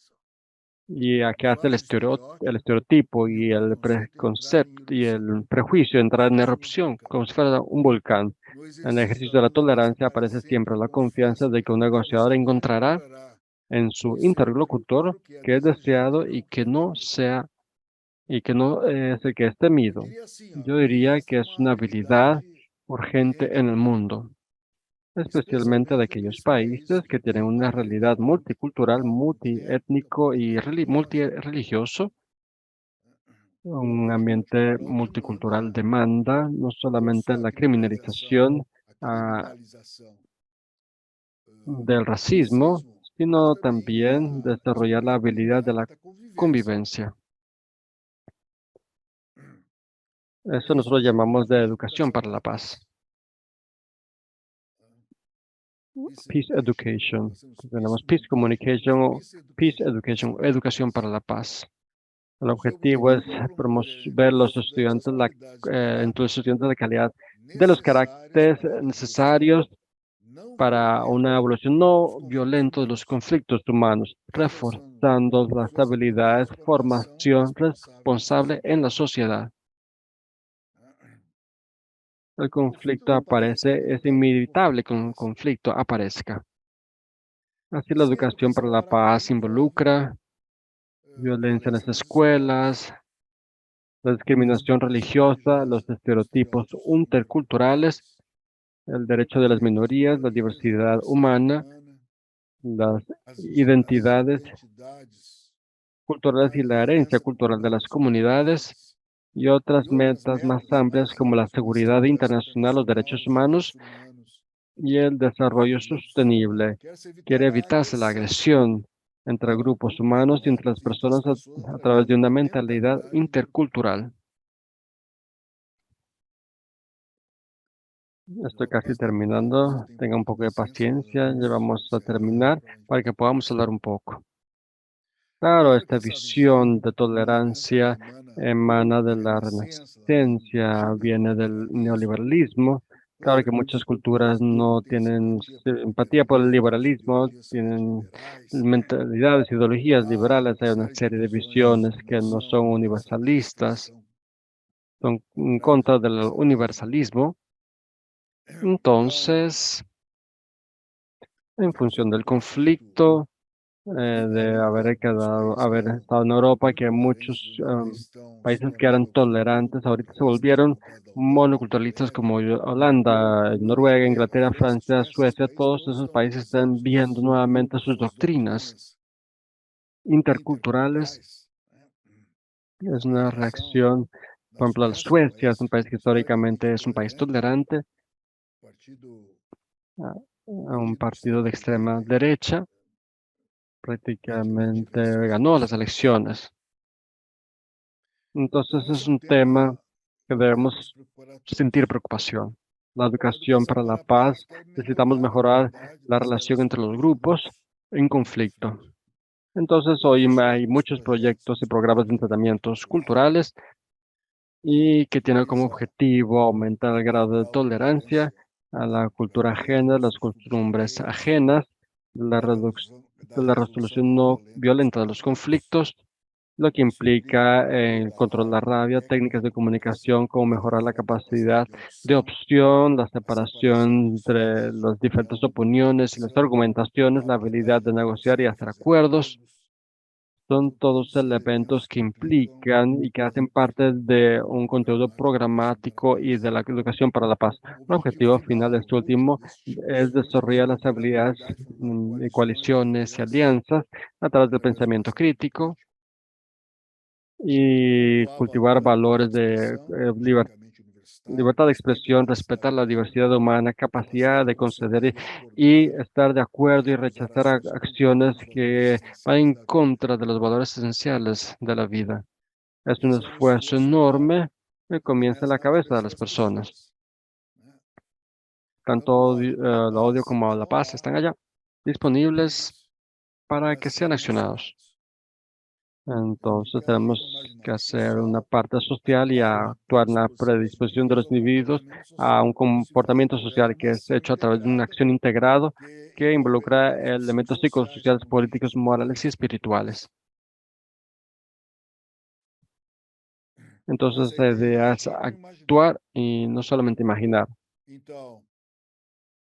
y a que hace el estereotipo y el preconcepto y el prejuicio entrar en erupción, como si fuera un volcán. En el ejercicio de la tolerancia aparece siempre la confianza de que un negociador encontrará en su interlocutor que es deseado y que no es el que es temido. Yo diría que es una habilidad urgente en el mundo, especialmente de aquellos países que tienen una realidad multicultural, multiétnico y multireligioso. Un ambiente multicultural demanda no solamente la criminalización del racismo, sino también desarrollar la habilidad de la convivencia. Eso nosotros llamamos de educación para la paz. Peace Education. Tenemos Peace Communication o Peace Education, educación para la paz. El objetivo es promover los estudiantes, entre los estudiantes de calidad de los caracteres necesarios para una evolución no violenta de los conflictos humanos, reforzando las habilidades, formación responsable en la sociedad. El conflicto aparece, es inevitable que un conflicto aparezca. Así la educación para la paz involucra violencia en las escuelas, la discriminación religiosa, los estereotipos interculturales, el derecho de las minorías, la diversidad humana, las identidades culturales y la herencia cultural de las comunidades y otras metas más amplias como la seguridad internacional, los derechos humanos y el desarrollo sostenible. Quiere evitarse la agresión entre grupos humanos y entre las personas a través de una mentalidad intercultural. Estoy casi terminando. Tenga un poco de paciencia. Ya vamos a terminar para que podamos hablar un poco. Claro, esta visión de tolerancia emana de la Renacencia, viene del neoliberalismo. Claro que muchas culturas no tienen empatía por el liberalismo, tienen mentalidades, ideologías liberales, hay una serie de visiones que no son universalistas, son en contra del universalismo. Entonces, en función del conflicto, de haber estado en Europa, que muchos países que eran tolerantes ahorita se volvieron monoculturalistas como Holanda, Noruega, Inglaterra, Francia, Suecia, todos esos países están viendo nuevamente sus doctrinas interculturales. Es una reacción, por ejemplo, Suecia es un país que históricamente es un país tolerante a, a un partido de extrema derecha, prácticamente ganó las elecciones. Entonces es un tema que debemos sentir preocupación. La educación para la paz, necesitamos mejorar la relación entre los grupos en conflicto. Entonces hoy hay muchos proyectos y programas de entrenamientos culturales y que tienen como objetivo aumentar el grado de tolerancia a la cultura ajena, las costumbres ajenas, la resolución no violenta de los conflictos, lo que implica controlar la rabia, técnicas de comunicación, como mejorar la capacidad de opción, la separación entre las diferentes opiniones y las argumentaciones, la habilidad de negociar y hacer acuerdos. Son todos elementos que implican y que hacen parte de un contenido programático y de la educación para la paz. El objetivo final de este último es desarrollar las habilidades de coaliciones y alianzas a través del pensamiento crítico y cultivar valores de libertad de expresión, respetar la diversidad humana, capacidad de conceder y estar de acuerdo y rechazar acciones que van en contra de los valores esenciales de la vida. Es un esfuerzo enorme que comienza en la cabeza de las personas. Tanto el odio como la paz están allá, disponibles para que sean accionados. Entonces tenemos que hacer una parte social y actuar en la predisposición de los individuos a un comportamiento social que es hecho a través de una acción integrada que involucra elementos psicosociales, políticos, morales y espirituales. Entonces la idea es actuar y no solamente imaginar.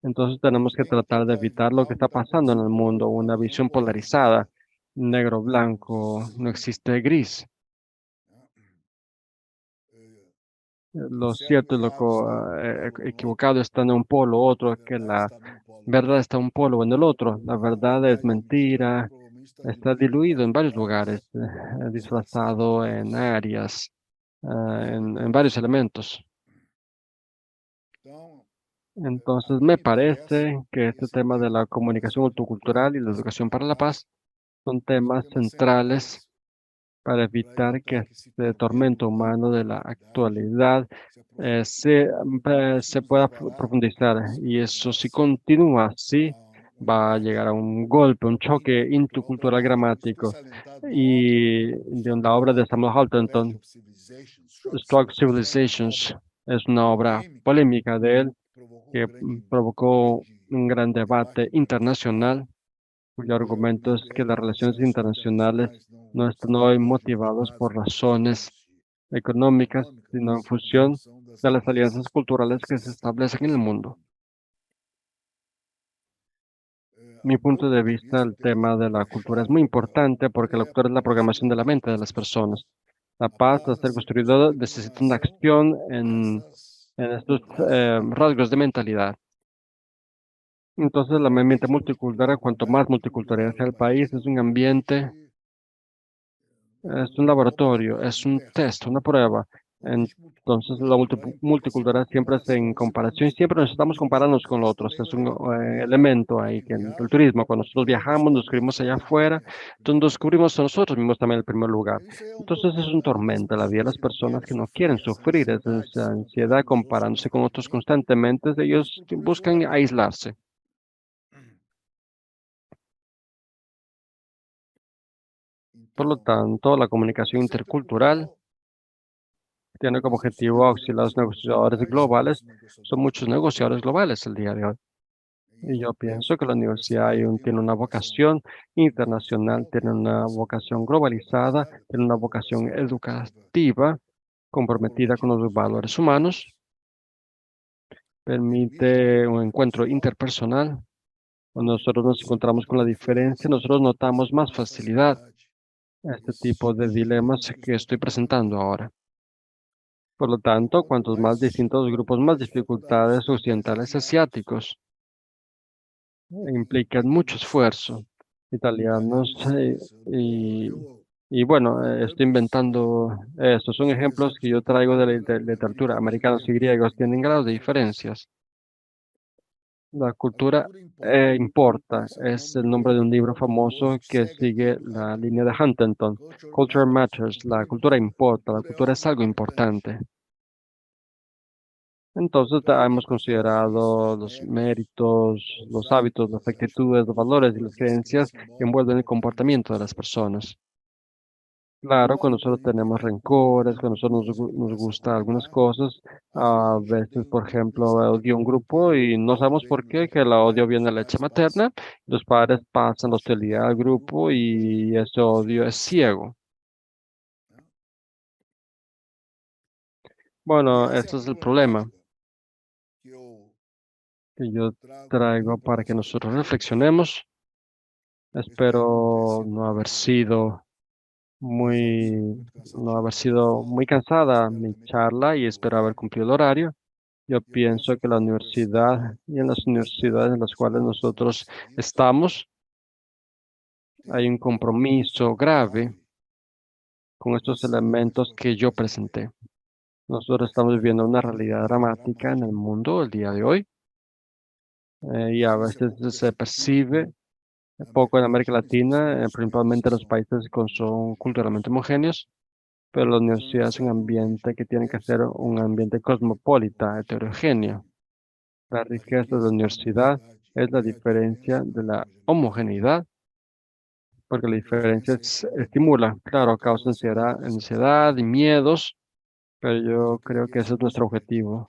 Entonces tenemos que tratar de evitar lo que está pasando en el mundo, una visión polarizada, negro-blanco, no existe gris. Lo cierto y equivocado está en un polo, otro que la verdad está en un polo o en el otro. La verdad es mentira, está diluido en varios lugares, disfrazado en áreas, en varios elementos. Entonces, me parece que este tema de la comunicación multicultural y la educación para la paz son temas centrales para evitar que este tormento humano de la actualidad se pueda profundizar. Y eso, si continúa así, va a llegar a un golpe, un choque intercultural gramático. Y de la obra de Samuel Huntington, Strong Civilizations, es una obra polémica de él que provocó un gran debate internacional, cuyo argumento es que las relaciones internacionales no están hoy motivadas por razones económicas, sino en función de las alianzas culturales que se establecen en el mundo. Mi punto de vista, el tema de la cultura es muy importante porque la cultura es la programación de la mente de las personas. La paz, al ser construido, necesita una acción en estos rasgos de mentalidad. Entonces, la mente multicultural, cuanto más multicultural sea el país, es un ambiente, es un laboratorio, es un test, una prueba. Entonces, la multicultural siempre es en comparación, siempre nos estamos comparándonos con los otros. Es un elemento ahí que en el turismo, cuando nosotros viajamos, nos descubrimos allá afuera, entonces nos descubrimos a nosotros mismos también en el primer lugar. Entonces, es un tormento la vida de las personas que no quieren sufrir esa ansiedad comparándose con otros constantemente. Ellos buscan aislarse. Por lo tanto, la comunicación intercultural tiene como objetivo auxiliar a los negociadores globales. Son muchos negociadores globales el día de hoy. Y yo pienso que la universidad tiene una vocación internacional, tiene una vocación globalizada, tiene una vocación educativa comprometida con los valores humanos, permite un encuentro interpersonal. Cuando nosotros nos encontramos con la diferencia, nosotros notamos más facilidad a este tipo de dilemas que estoy presentando ahora. Por lo tanto, cuantos más distintos grupos, más dificultades occidentales asiáticos implican mucho esfuerzo. Italianos y bueno, estoy inventando estos son ejemplos que yo traigo de la literatura. Americanos y griegos tienen grados de diferencias. La cultura importa, es el nombre de un libro famoso que sigue la línea de Huntington. Culture matters, la cultura importa, la cultura es algo importante. Entonces hemos considerado los méritos, los hábitos, las actitudes, los valores y las creencias que envuelven el comportamiento de las personas. Claro, cuando nosotros tenemos rencores, cuando nosotros nos gusta algunas cosas, a veces, por ejemplo, odio un grupo y no sabemos por qué, que el odio viene de la leche materna, los padres pasan la hostilidad al grupo y ese odio es ciego. Bueno, ese es el problema que yo traigo para que nosotros reflexionemos. Espero no haber sido muy cansada mi charla y espero haber cumplido el horario. Yo pienso que la universidad y en las universidades en las cuales nosotros estamos, hay un compromiso grave con estos elementos que yo presenté. Nosotros estamos viviendo una realidad dramática en el mundo el día de hoy y a veces se percibe poco en América Latina, principalmente en los países que son culturalmente homogéneos, pero la universidad es un ambiente que tiene que ser un ambiente cosmopolita, heterogéneo. La riqueza de la universidad es la diferencia de la homogeneidad, porque la diferencia estimula, claro, causa ansiedad y miedos, pero yo creo que ese es nuestro objetivo.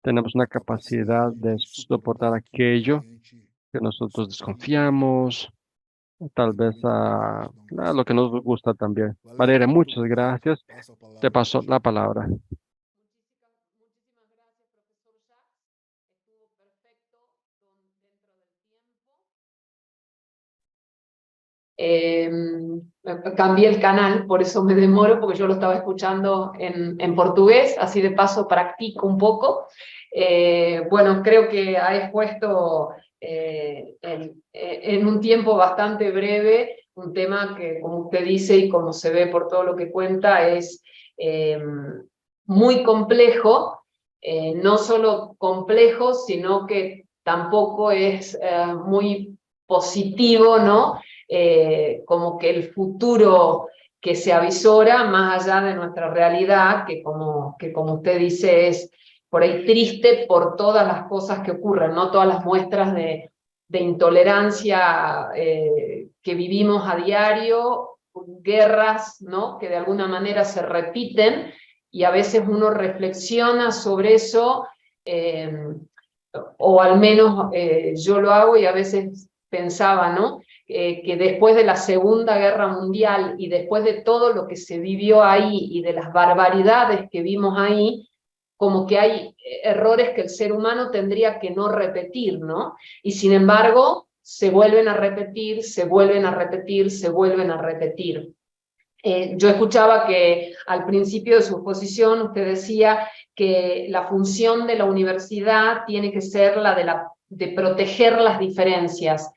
Tenemos una capacidad de soportar aquello que nosotros desconfiamos, tal vez a lo que nos gusta también. Valeria, muchas gracias. Te paso la palabra. Muchísimas gracias, profesor Jacques. Estuvo perfecto dentro del tiempo. Cambié el canal, por eso me demoro, porque yo lo estaba escuchando en portugués, así de paso practico un poco. Bueno, creo que ha expuesto en un tiempo bastante breve un tema que, como usted dice y como se ve por todo lo que cuenta, es muy complejo, no solo complejo, sino que tampoco es muy positivo, ¿no? Como que el futuro que se avisora más allá de nuestra realidad, que como usted dice es por ahí triste por todas las cosas que ocurren, ¿no? Todas las muestras de intolerancia que vivimos a diario, guerras, ¿no? Que de alguna manera se repiten y a veces uno reflexiona sobre eso, o al menos yo lo hago y a veces pensaba, ¿no? Que después de la Segunda Guerra Mundial y después de todo lo que se vivió ahí y de las barbaridades que vimos ahí, como que hay errores que el ser humano tendría que no repetir, ¿no? Y sin embargo, se vuelven a repetir, se vuelven a repetir, se vuelven a repetir. Yo escuchaba que al principio de su exposición usted decía que la función de la universidad tiene que ser la de proteger las diferencias.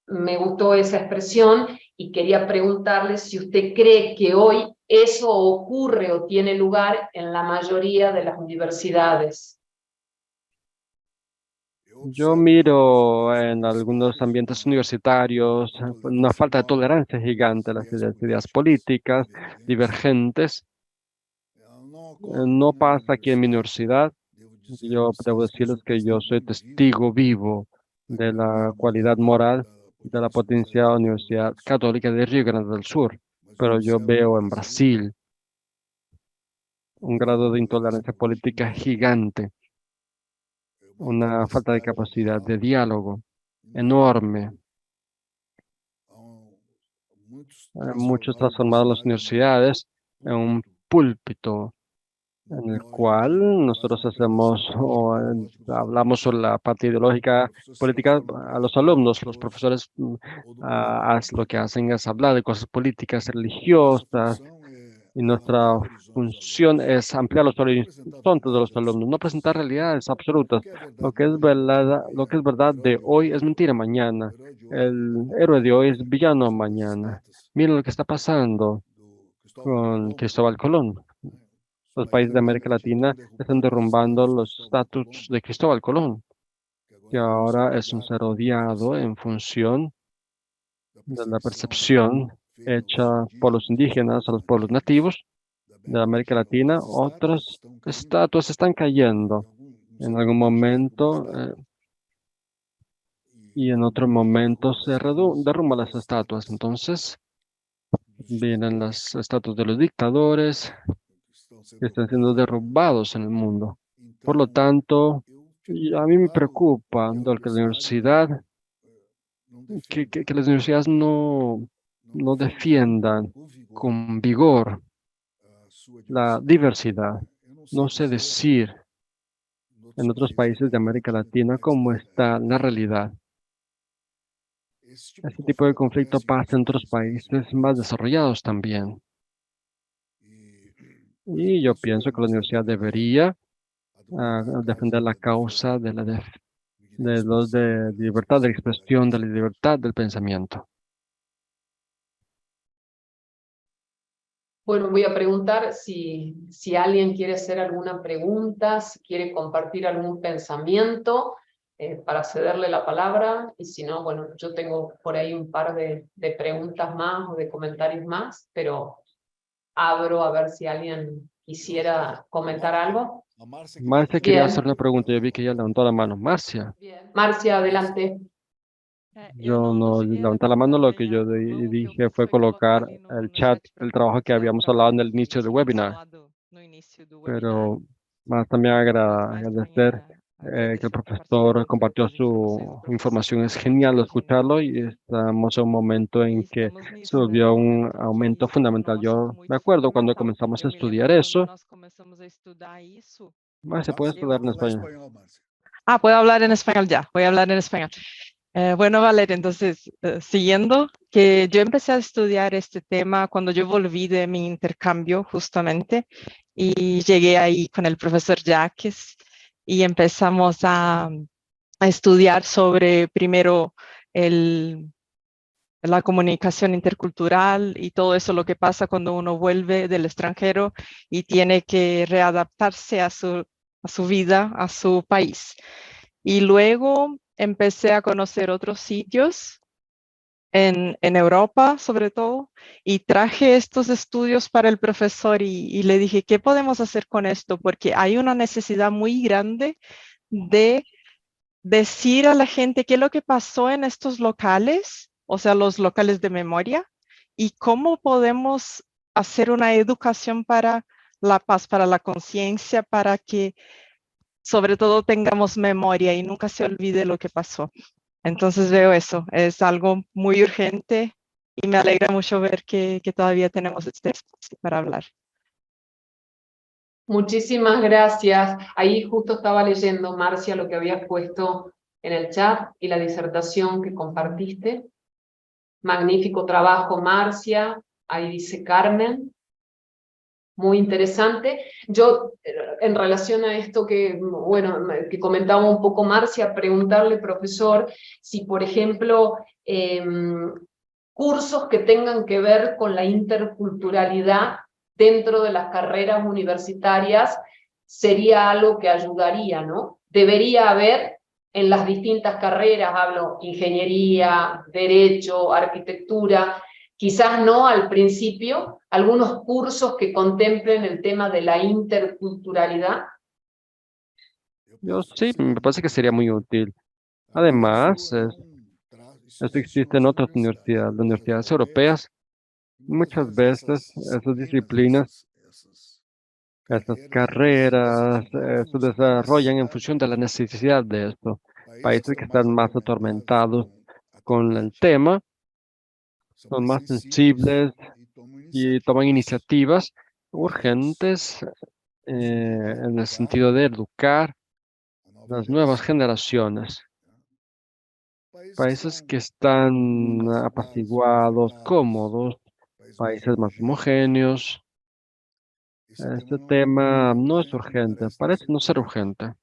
Me gustó esa expresión y quería preguntarle si usted cree que hoy eso ocurre o tiene lugar en la mayoría de las universidades. Yo miro en algunos ambientes universitarios una falta de tolerancia gigante a las ideas políticas divergentes. No pasa aquí en mi universidad. Yo debo decirles que yo soy testigo vivo de la cualidad moral de la potenciada Universidad Católica de Río Grande del Sur, pero yo veo en Brasil un grado de intolerancia política gigante, una falta de capacidad de diálogo enorme. Muchos transformaron las universidades en un púlpito en el cual nosotros hacemos o hablamos sobre la parte ideológica política a los alumnos. Los profesores lo que hacen es hablar de cosas políticas, religiosas, y nuestra función es ampliar los horizontes de los alumnos, no presentar realidades absolutas. Lo que es verdad de hoy es mentira mañana. El héroe de hoy es villano mañana. Miren lo que está pasando con Cristóbal Colón. Los países de América Latina están derrumbando los estatus de Cristóbal Colón, que ahora es un ser odiado en función de la percepción hecha por los indígenas a los pueblos nativos de América Latina. Otras estatuas están cayendo en algún momento y en otro momento se derrumban las estatuas. Entonces vienen las estatuas de los dictadores que están siendo derrubados en el mundo. Por lo tanto, y a mí me preocupa de que la universidad, que las universidades no defiendan con vigor la diversidad. No sé decir en otros países de América Latina cómo está la realidad. Este tipo de conflicto pasa en otros países más desarrollados también. Y yo pienso que la universidad debería defender la causa de los de libertad de expresión, de la libertad del pensamiento. Bueno, voy a preguntar si alguien quiere hacer alguna pregunta, si quiere compartir algún pensamiento para cederle la palabra. Y si no, bueno, yo tengo por ahí un par de preguntas más o de comentarios más, pero abro a ver si alguien quisiera comentar algo. Marcia quería hacer Bien, una pregunta. Yo vi que ella levantó la mano. Marcia, Marcia, adelante. Eu yo não no cheguei a levanté la mano. Lo que yo acompanhar a mão, o que eu dije fiz fue foi colocar colocar ali el no chat, chat el trabajo que né, habíamos para hablado en el o que inicio del tínhamos webinar. falado no início do webinar, Pero más también mas mais também agradecer que el agradecer por profesor participar, compartió toda a informação e o su professor información. também Es genial compartilhou genial. escucharlo y estamos en un momento E en que estamos se nisso, né, volvió un porque aumento se tornou fundamental. um assunto Yo me muito acuerdo cuando fundamental. comenzamos a Eu me lembro estudiar que quando eso. nós começamos a estudar isso, Más se puede eu... estudiar en español. Ah, puedo hablar en español ya, voy a hablar en español. Bueno, Valeria, entonces, siguiendo, que yo empecé a estudiar este tema cuando yo volví de mi intercambio justamente y llegué ahí con el profesor Jacques y empezamos a estudiar sobre primero la comunicación intercultural y todo eso, lo que pasa cuando uno vuelve del extranjero y tiene que readaptarse a su vida, a su país. Y luego empecé a conocer otros sitios en Europa, sobre todo, y traje estos estudios para el profesor y le dije, ¿qué podemos hacer con esto? Porque hay una necesidad muy grande de decir a la gente qué es lo que pasó en estos locales, o sea, los locales de memoria, y cómo podemos hacer una educación para la paz, para la conciencia, para que sobre todo tengamos memoria y nunca se olvide lo que pasó. Entonces veo eso, es algo muy urgente y me alegra mucho ver que todavía tenemos este espacio para hablar. Muchísimas gracias. Ahí justo estaba leyendo, Marcia, lo que habías puesto en el chat y la disertación que compartiste. Magnífico trabajo, Marcia. Ahí dice Carmen. Muy interesante. Yo, en relación a esto que, bueno, que comentaba un poco Marcia, preguntarle, profesor, si, por ejemplo, cursos que tengan que ver con la interculturalidad dentro de las carreras universitarias sería algo que ayudaría, ¿no? Debería haber en las distintas carreras, hablo ingeniería, derecho, arquitectura, quizás no al principio, algunos cursos que contemplen el tema de la interculturalidad. Yo sí, me parece que sería muy útil. Además, Esto existe en otras universidades europeas. Muchas veces esas disciplinas, estas carreras, se desarrollan en función de la necesidad de esto. Países que están más atormentados con el tema son más sensibles y toman iniciativas urgentes en el sentido de educar las nuevas generaciones. Países que están apaciguados, cómodos, países más homogéneos. Este tema no es urgente, parece no ser urgente,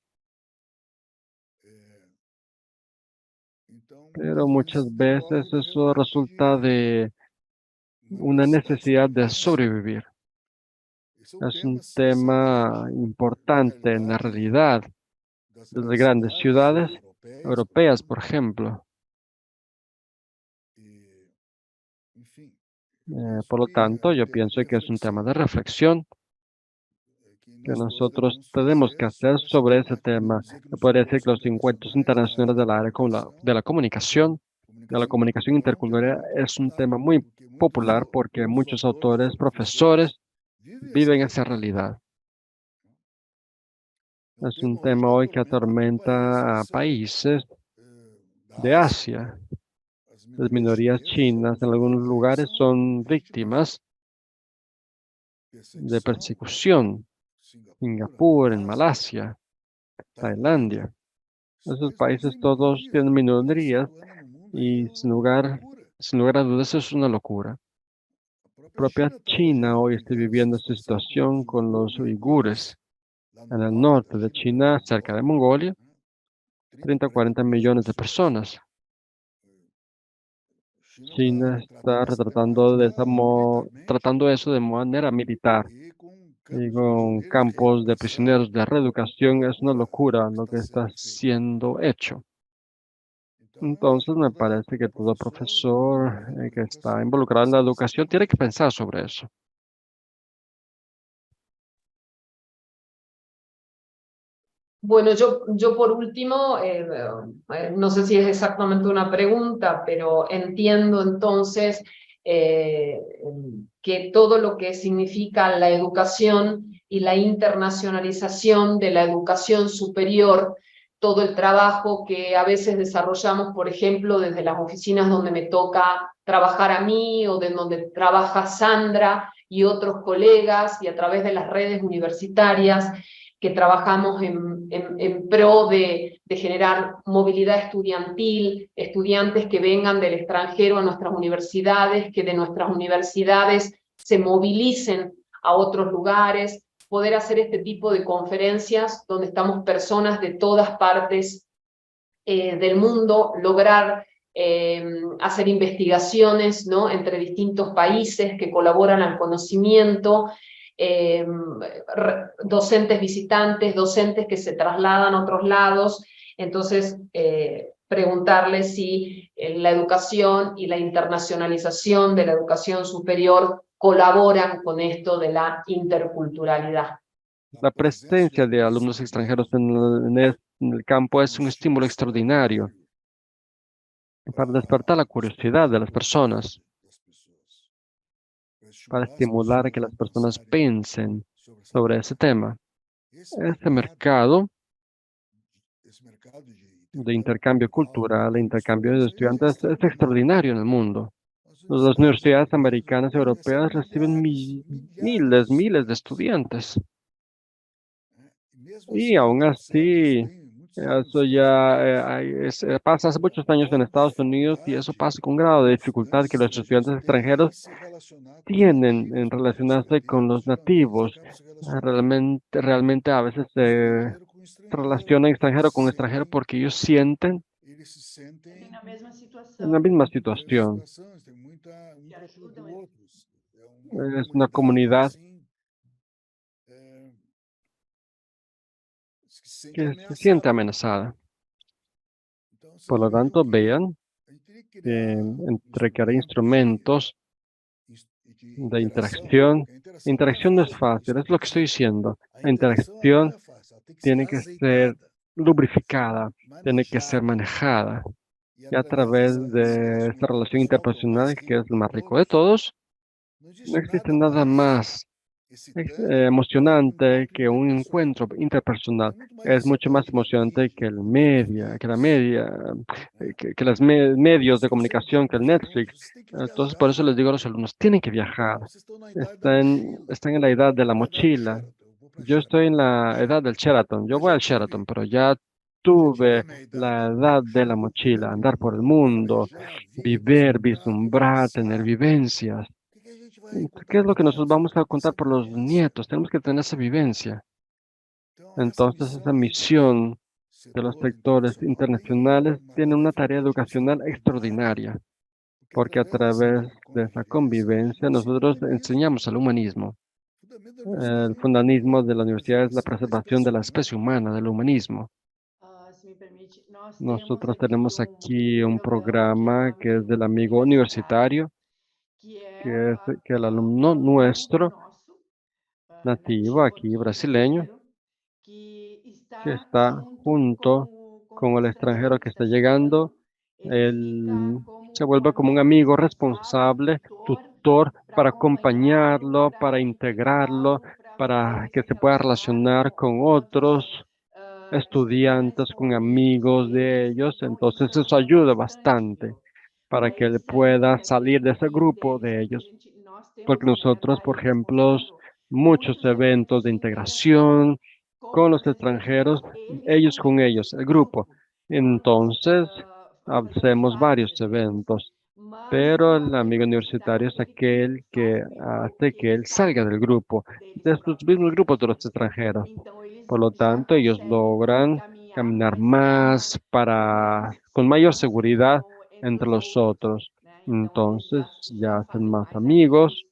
pero muchas veces eso resulta de una necesidad de sobrevivir. Es un tema importante en la realidad de las grandes ciudades europeas, por ejemplo. Por lo tanto, yo pienso que es un tema de reflexión que nosotros tenemos que hacer sobre ese tema. Se podría decir que los encuentros internacionales del área de la comunicación intercultural, es un tema muy popular porque muchos autores, profesores, viven esa realidad. Es un tema hoy que atormenta a países de Asia. Las minorías chinas en algunos lugares son víctimas de persecución. Singapur, en Malasia, Tailandia. Esos países todos tienen minorías y sin lugar a dudas es una locura. La propia China hoy está viviendo esta situación con los uigures en el norte de China, cerca de Mongolia, 30 a 40 millones de personas. China está tratando eso de manera militar y con campos de prisioneros de reeducación. Es una locura lo que está siendo hecho. Entonces me parece que todo profesor que está involucrado en la educación tiene que pensar sobre eso. Bueno, yo por último, no sé si es exactamente una pregunta, pero entiendo entonces que todo lo que significa la educación y la internacionalización de la educación superior, todo el trabajo que a veces desarrollamos, por ejemplo, desde las oficinas donde me toca trabajar a mí o de donde trabaja Sandra y otros colegas y a través de las redes universitarias, que trabajamos en pro de generar movilidad estudiantil, estudiantes que vengan del extranjero a nuestras universidades, que de nuestras universidades se movilicen a otros lugares, poder hacer este tipo de conferencias donde estamos personas de todas partes del mundo, lograr hacer investigaciones, ¿no?, entre distintos países que colaboran al conocimiento, docentes visitantes, docentes que se trasladan a otros lados. Entonces, preguntarles si la educación y la internacionalización de la educación superior colaboran con esto de la interculturalidad. La presencia de alumnos extranjeros en el campo es un estímulo extraordinario para despertar la curiosidad de las personas, para estimular a que las personas piensen sobre ese tema. Este mercado de intercambio cultural, de intercambio de estudiantes, es extraordinario en el mundo. Las universidades americanas y europeas reciben miles de estudiantes. Y aún así, eso ya pasa hace muchos años en Estados Unidos y eso pasa con un grado de dificultad que los estudiantes extranjeros tienen en relacionarse con los nativos. Realmente a veces se relacionan extranjero con extranjero porque ellos sienten en la misma situación. Es una comunidad que se siente amenazada. Por lo tanto, vean que entre cada instrumentos de interacción, interacción no es fácil, es lo que estoy diciendo. La interacción tiene que ser lubrificada, tiene que ser manejada. Y a través de esta relación interpersonal, que es lo más rico de todos, no existe nada más emocionante que un encuentro interpersonal. Es mucho más emocionante que la media, que los medios de comunicación, que el Netflix. Entonces, por eso les digo a los alumnos, tienen que viajar. Están en la edad de la mochila. Yo estoy en la edad del Sheraton. Yo voy al Sheraton, pero ya tuve la edad de la mochila, andar por el mundo, vivir, vislumbrar, tener vivencias. ¿Qué es lo que nosotros vamos a contar por los nietos? Tenemos que tener esa vivencia. Entonces, esa misión de los sectores internacionales tiene una tarea educacional extraordinaria, porque a través de esa convivencia nosotros enseñamos al humanismo. El fundamentalismo de la universidad es la preservación de la especie humana, del humanismo. Se me permite, nós temos Nosotros aqui tenemos aquí un modelo que é um programa que es del amigo amigo universitário, universitario, que é que el alumno um aluno nuestro, nosso, nativo nativo aquí, aqui brasileño, brasileiro, que que está está junto junto com con o el extranjero estrangeiro que que está está llegando. chegando. Ele fica Él se como um vuelve como un amigo amigo responsável, responsable, tutor, tutor, para para acompanhá-lo, acompañarlo, para para integrarlo, integrá-lo, para para fazer-lo que se se pueda relacionar relacionar com con outros otros estudantes, estudiantes, con coloridos amigos de deles. ellos. Então, Entonces isso eso é ayuda bastante bastante para para que él eles saírem pueda daquele salir de ese grupinho grupo deles, de porque ellos. nós Porque temos, na nosotros, por verdade, ejemplo, responsável muchos muitos eventos eventos de de interação integración con com los os extranjeros, estrangeiros, eles ellos com con eles, ellos, el o grupo. grupo. Nós Entonces, fazemos hacemos vários varios eventos, eventos, mas pero o el amigo amigo universitário universitario é es aquele que aquel que faz hace que que ele él salga saia del grupo, deles de sus próprios. mismos grupos de los extranjeros. Então, eles Por lo já tanto, ellos conseguem logran caminhar caminar mais más mais con mayor segurança seguridad entre entre os los outros, otros. né? Então, eles Entonces, já ya hacen fazem más mais amigos. amigos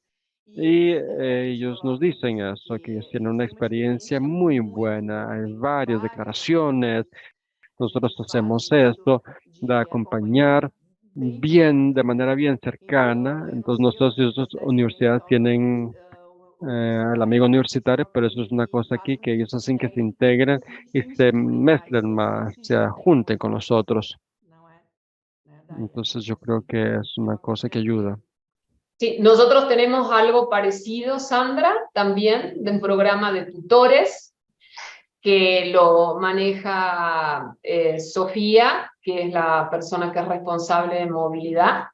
e Y eles nos ellos nos colocam dicen isso, eso, que que ellos tienen una foi uma experiencia experiência muy muito buena. boa. Hay Tem varias várias declaraciones. atividades que a gente Nosotros faz hacemos junto esto de de acompanhar acompañar bem bien, de perto. manera bien Então, cercana. eu não Entonces, sei nosotros y outras otras universidades também, universidades talvez tienen o ensino el amigo médio universitario, funciona pero eso es una e cosa aquí façam que ellos hacen que se entreguem integren y sem se misturem mais, mezclen más, se se juntem com junten os con outros. nosotros. Não é, né, Daya? Entonces, yo creo Assim, que es é una uma cosa coisa que ayuda. que Sí, nosotros tenemos algo parecido, Sandra, también de un programa de tutores que lo maneja Sofía, que es la persona que es responsable de movilidad,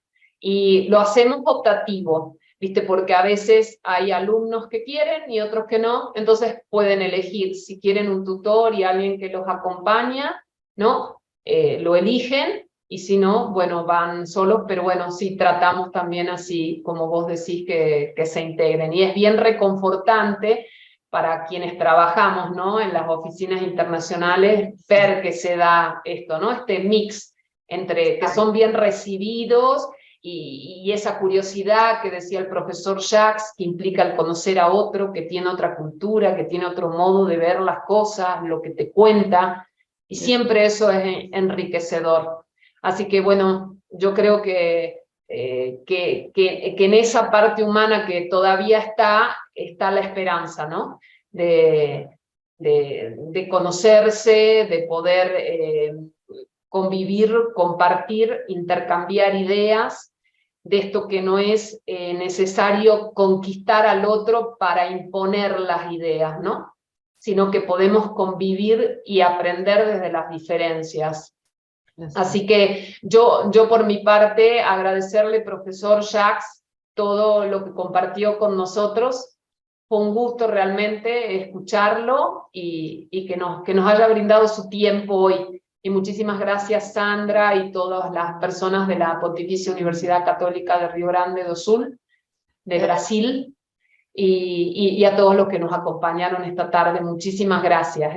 y lo hacemos optativo, ¿viste? Porque a veces hay alumnos que quieren y otros que no, entonces pueden elegir si quieren un tutor y alguien que los acompaña, ¿no? Lo eligen, y si no, bueno, van solos, pero bueno, sí tratamos también así, como vos decís, que se integren. Y es bien reconfortante para quienes trabajamos, ¿no? En las oficinas internacionales, ver que se da esto, ¿no? Este mix entre que son bien recibidos y esa curiosidad que decía el profesor Jacques, que implica el conocer a otro, que tiene otra cultura, que tiene otro modo de ver las cosas, lo que te cuenta, y siempre eso es enriquecedor. Así que bueno, yo creo que en esa parte humana que todavía está la esperanza, ¿no? De conocerse, de poder convivir, compartir, intercambiar ideas, de esto que no es necesario conquistar al otro para imponer las ideas, ¿no? Sino que podemos convivir y aprender desde las diferencias. Así que yo por mi parte agradecerle, profesor Jacques, todo lo que compartió con nosotros. Fue un gusto realmente escucharlo y que nos haya brindado su tiempo hoy. Y muchísimas gracias, Sandra, y todas las personas de la Pontificia Universidad Católica de Río Grande do Sul, de Brasil, y a todos los que nos acompañaron esta tarde. Muchísimas gracias.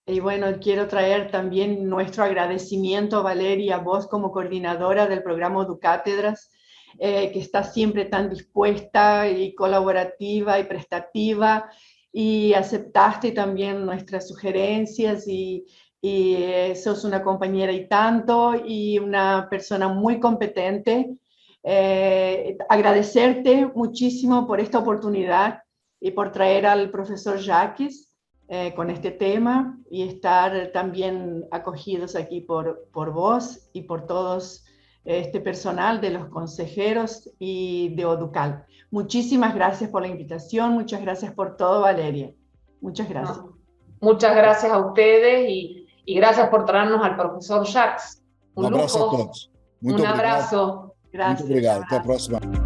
Y bueno, quiero traer también nuestro agradecimiento, Valeria, a vos como coordinadora del programa Educátedras, que está siempre tan dispuesta y colaborativa y prestativa, y aceptaste también nuestras sugerencias y sos una compañera y tanto, y una persona muy competente. Agradecerte muchísimo por esta oportunidad y por traer al profesor Jacques. con este tema y estar también acogidos aquí por vos y por todos este personal de los consejeros y de ODUCAL. Muchísimas gracias por la invitación, muchas gracias por todo, Valeria. Muchas gracias. No, muchas gracias a ustedes y gracias por traernos al profesor Jacques. Um abraço a lujo. todos. Muito Un obrigado. abrazo. Gracias. Muito obrigado. Até a próxima.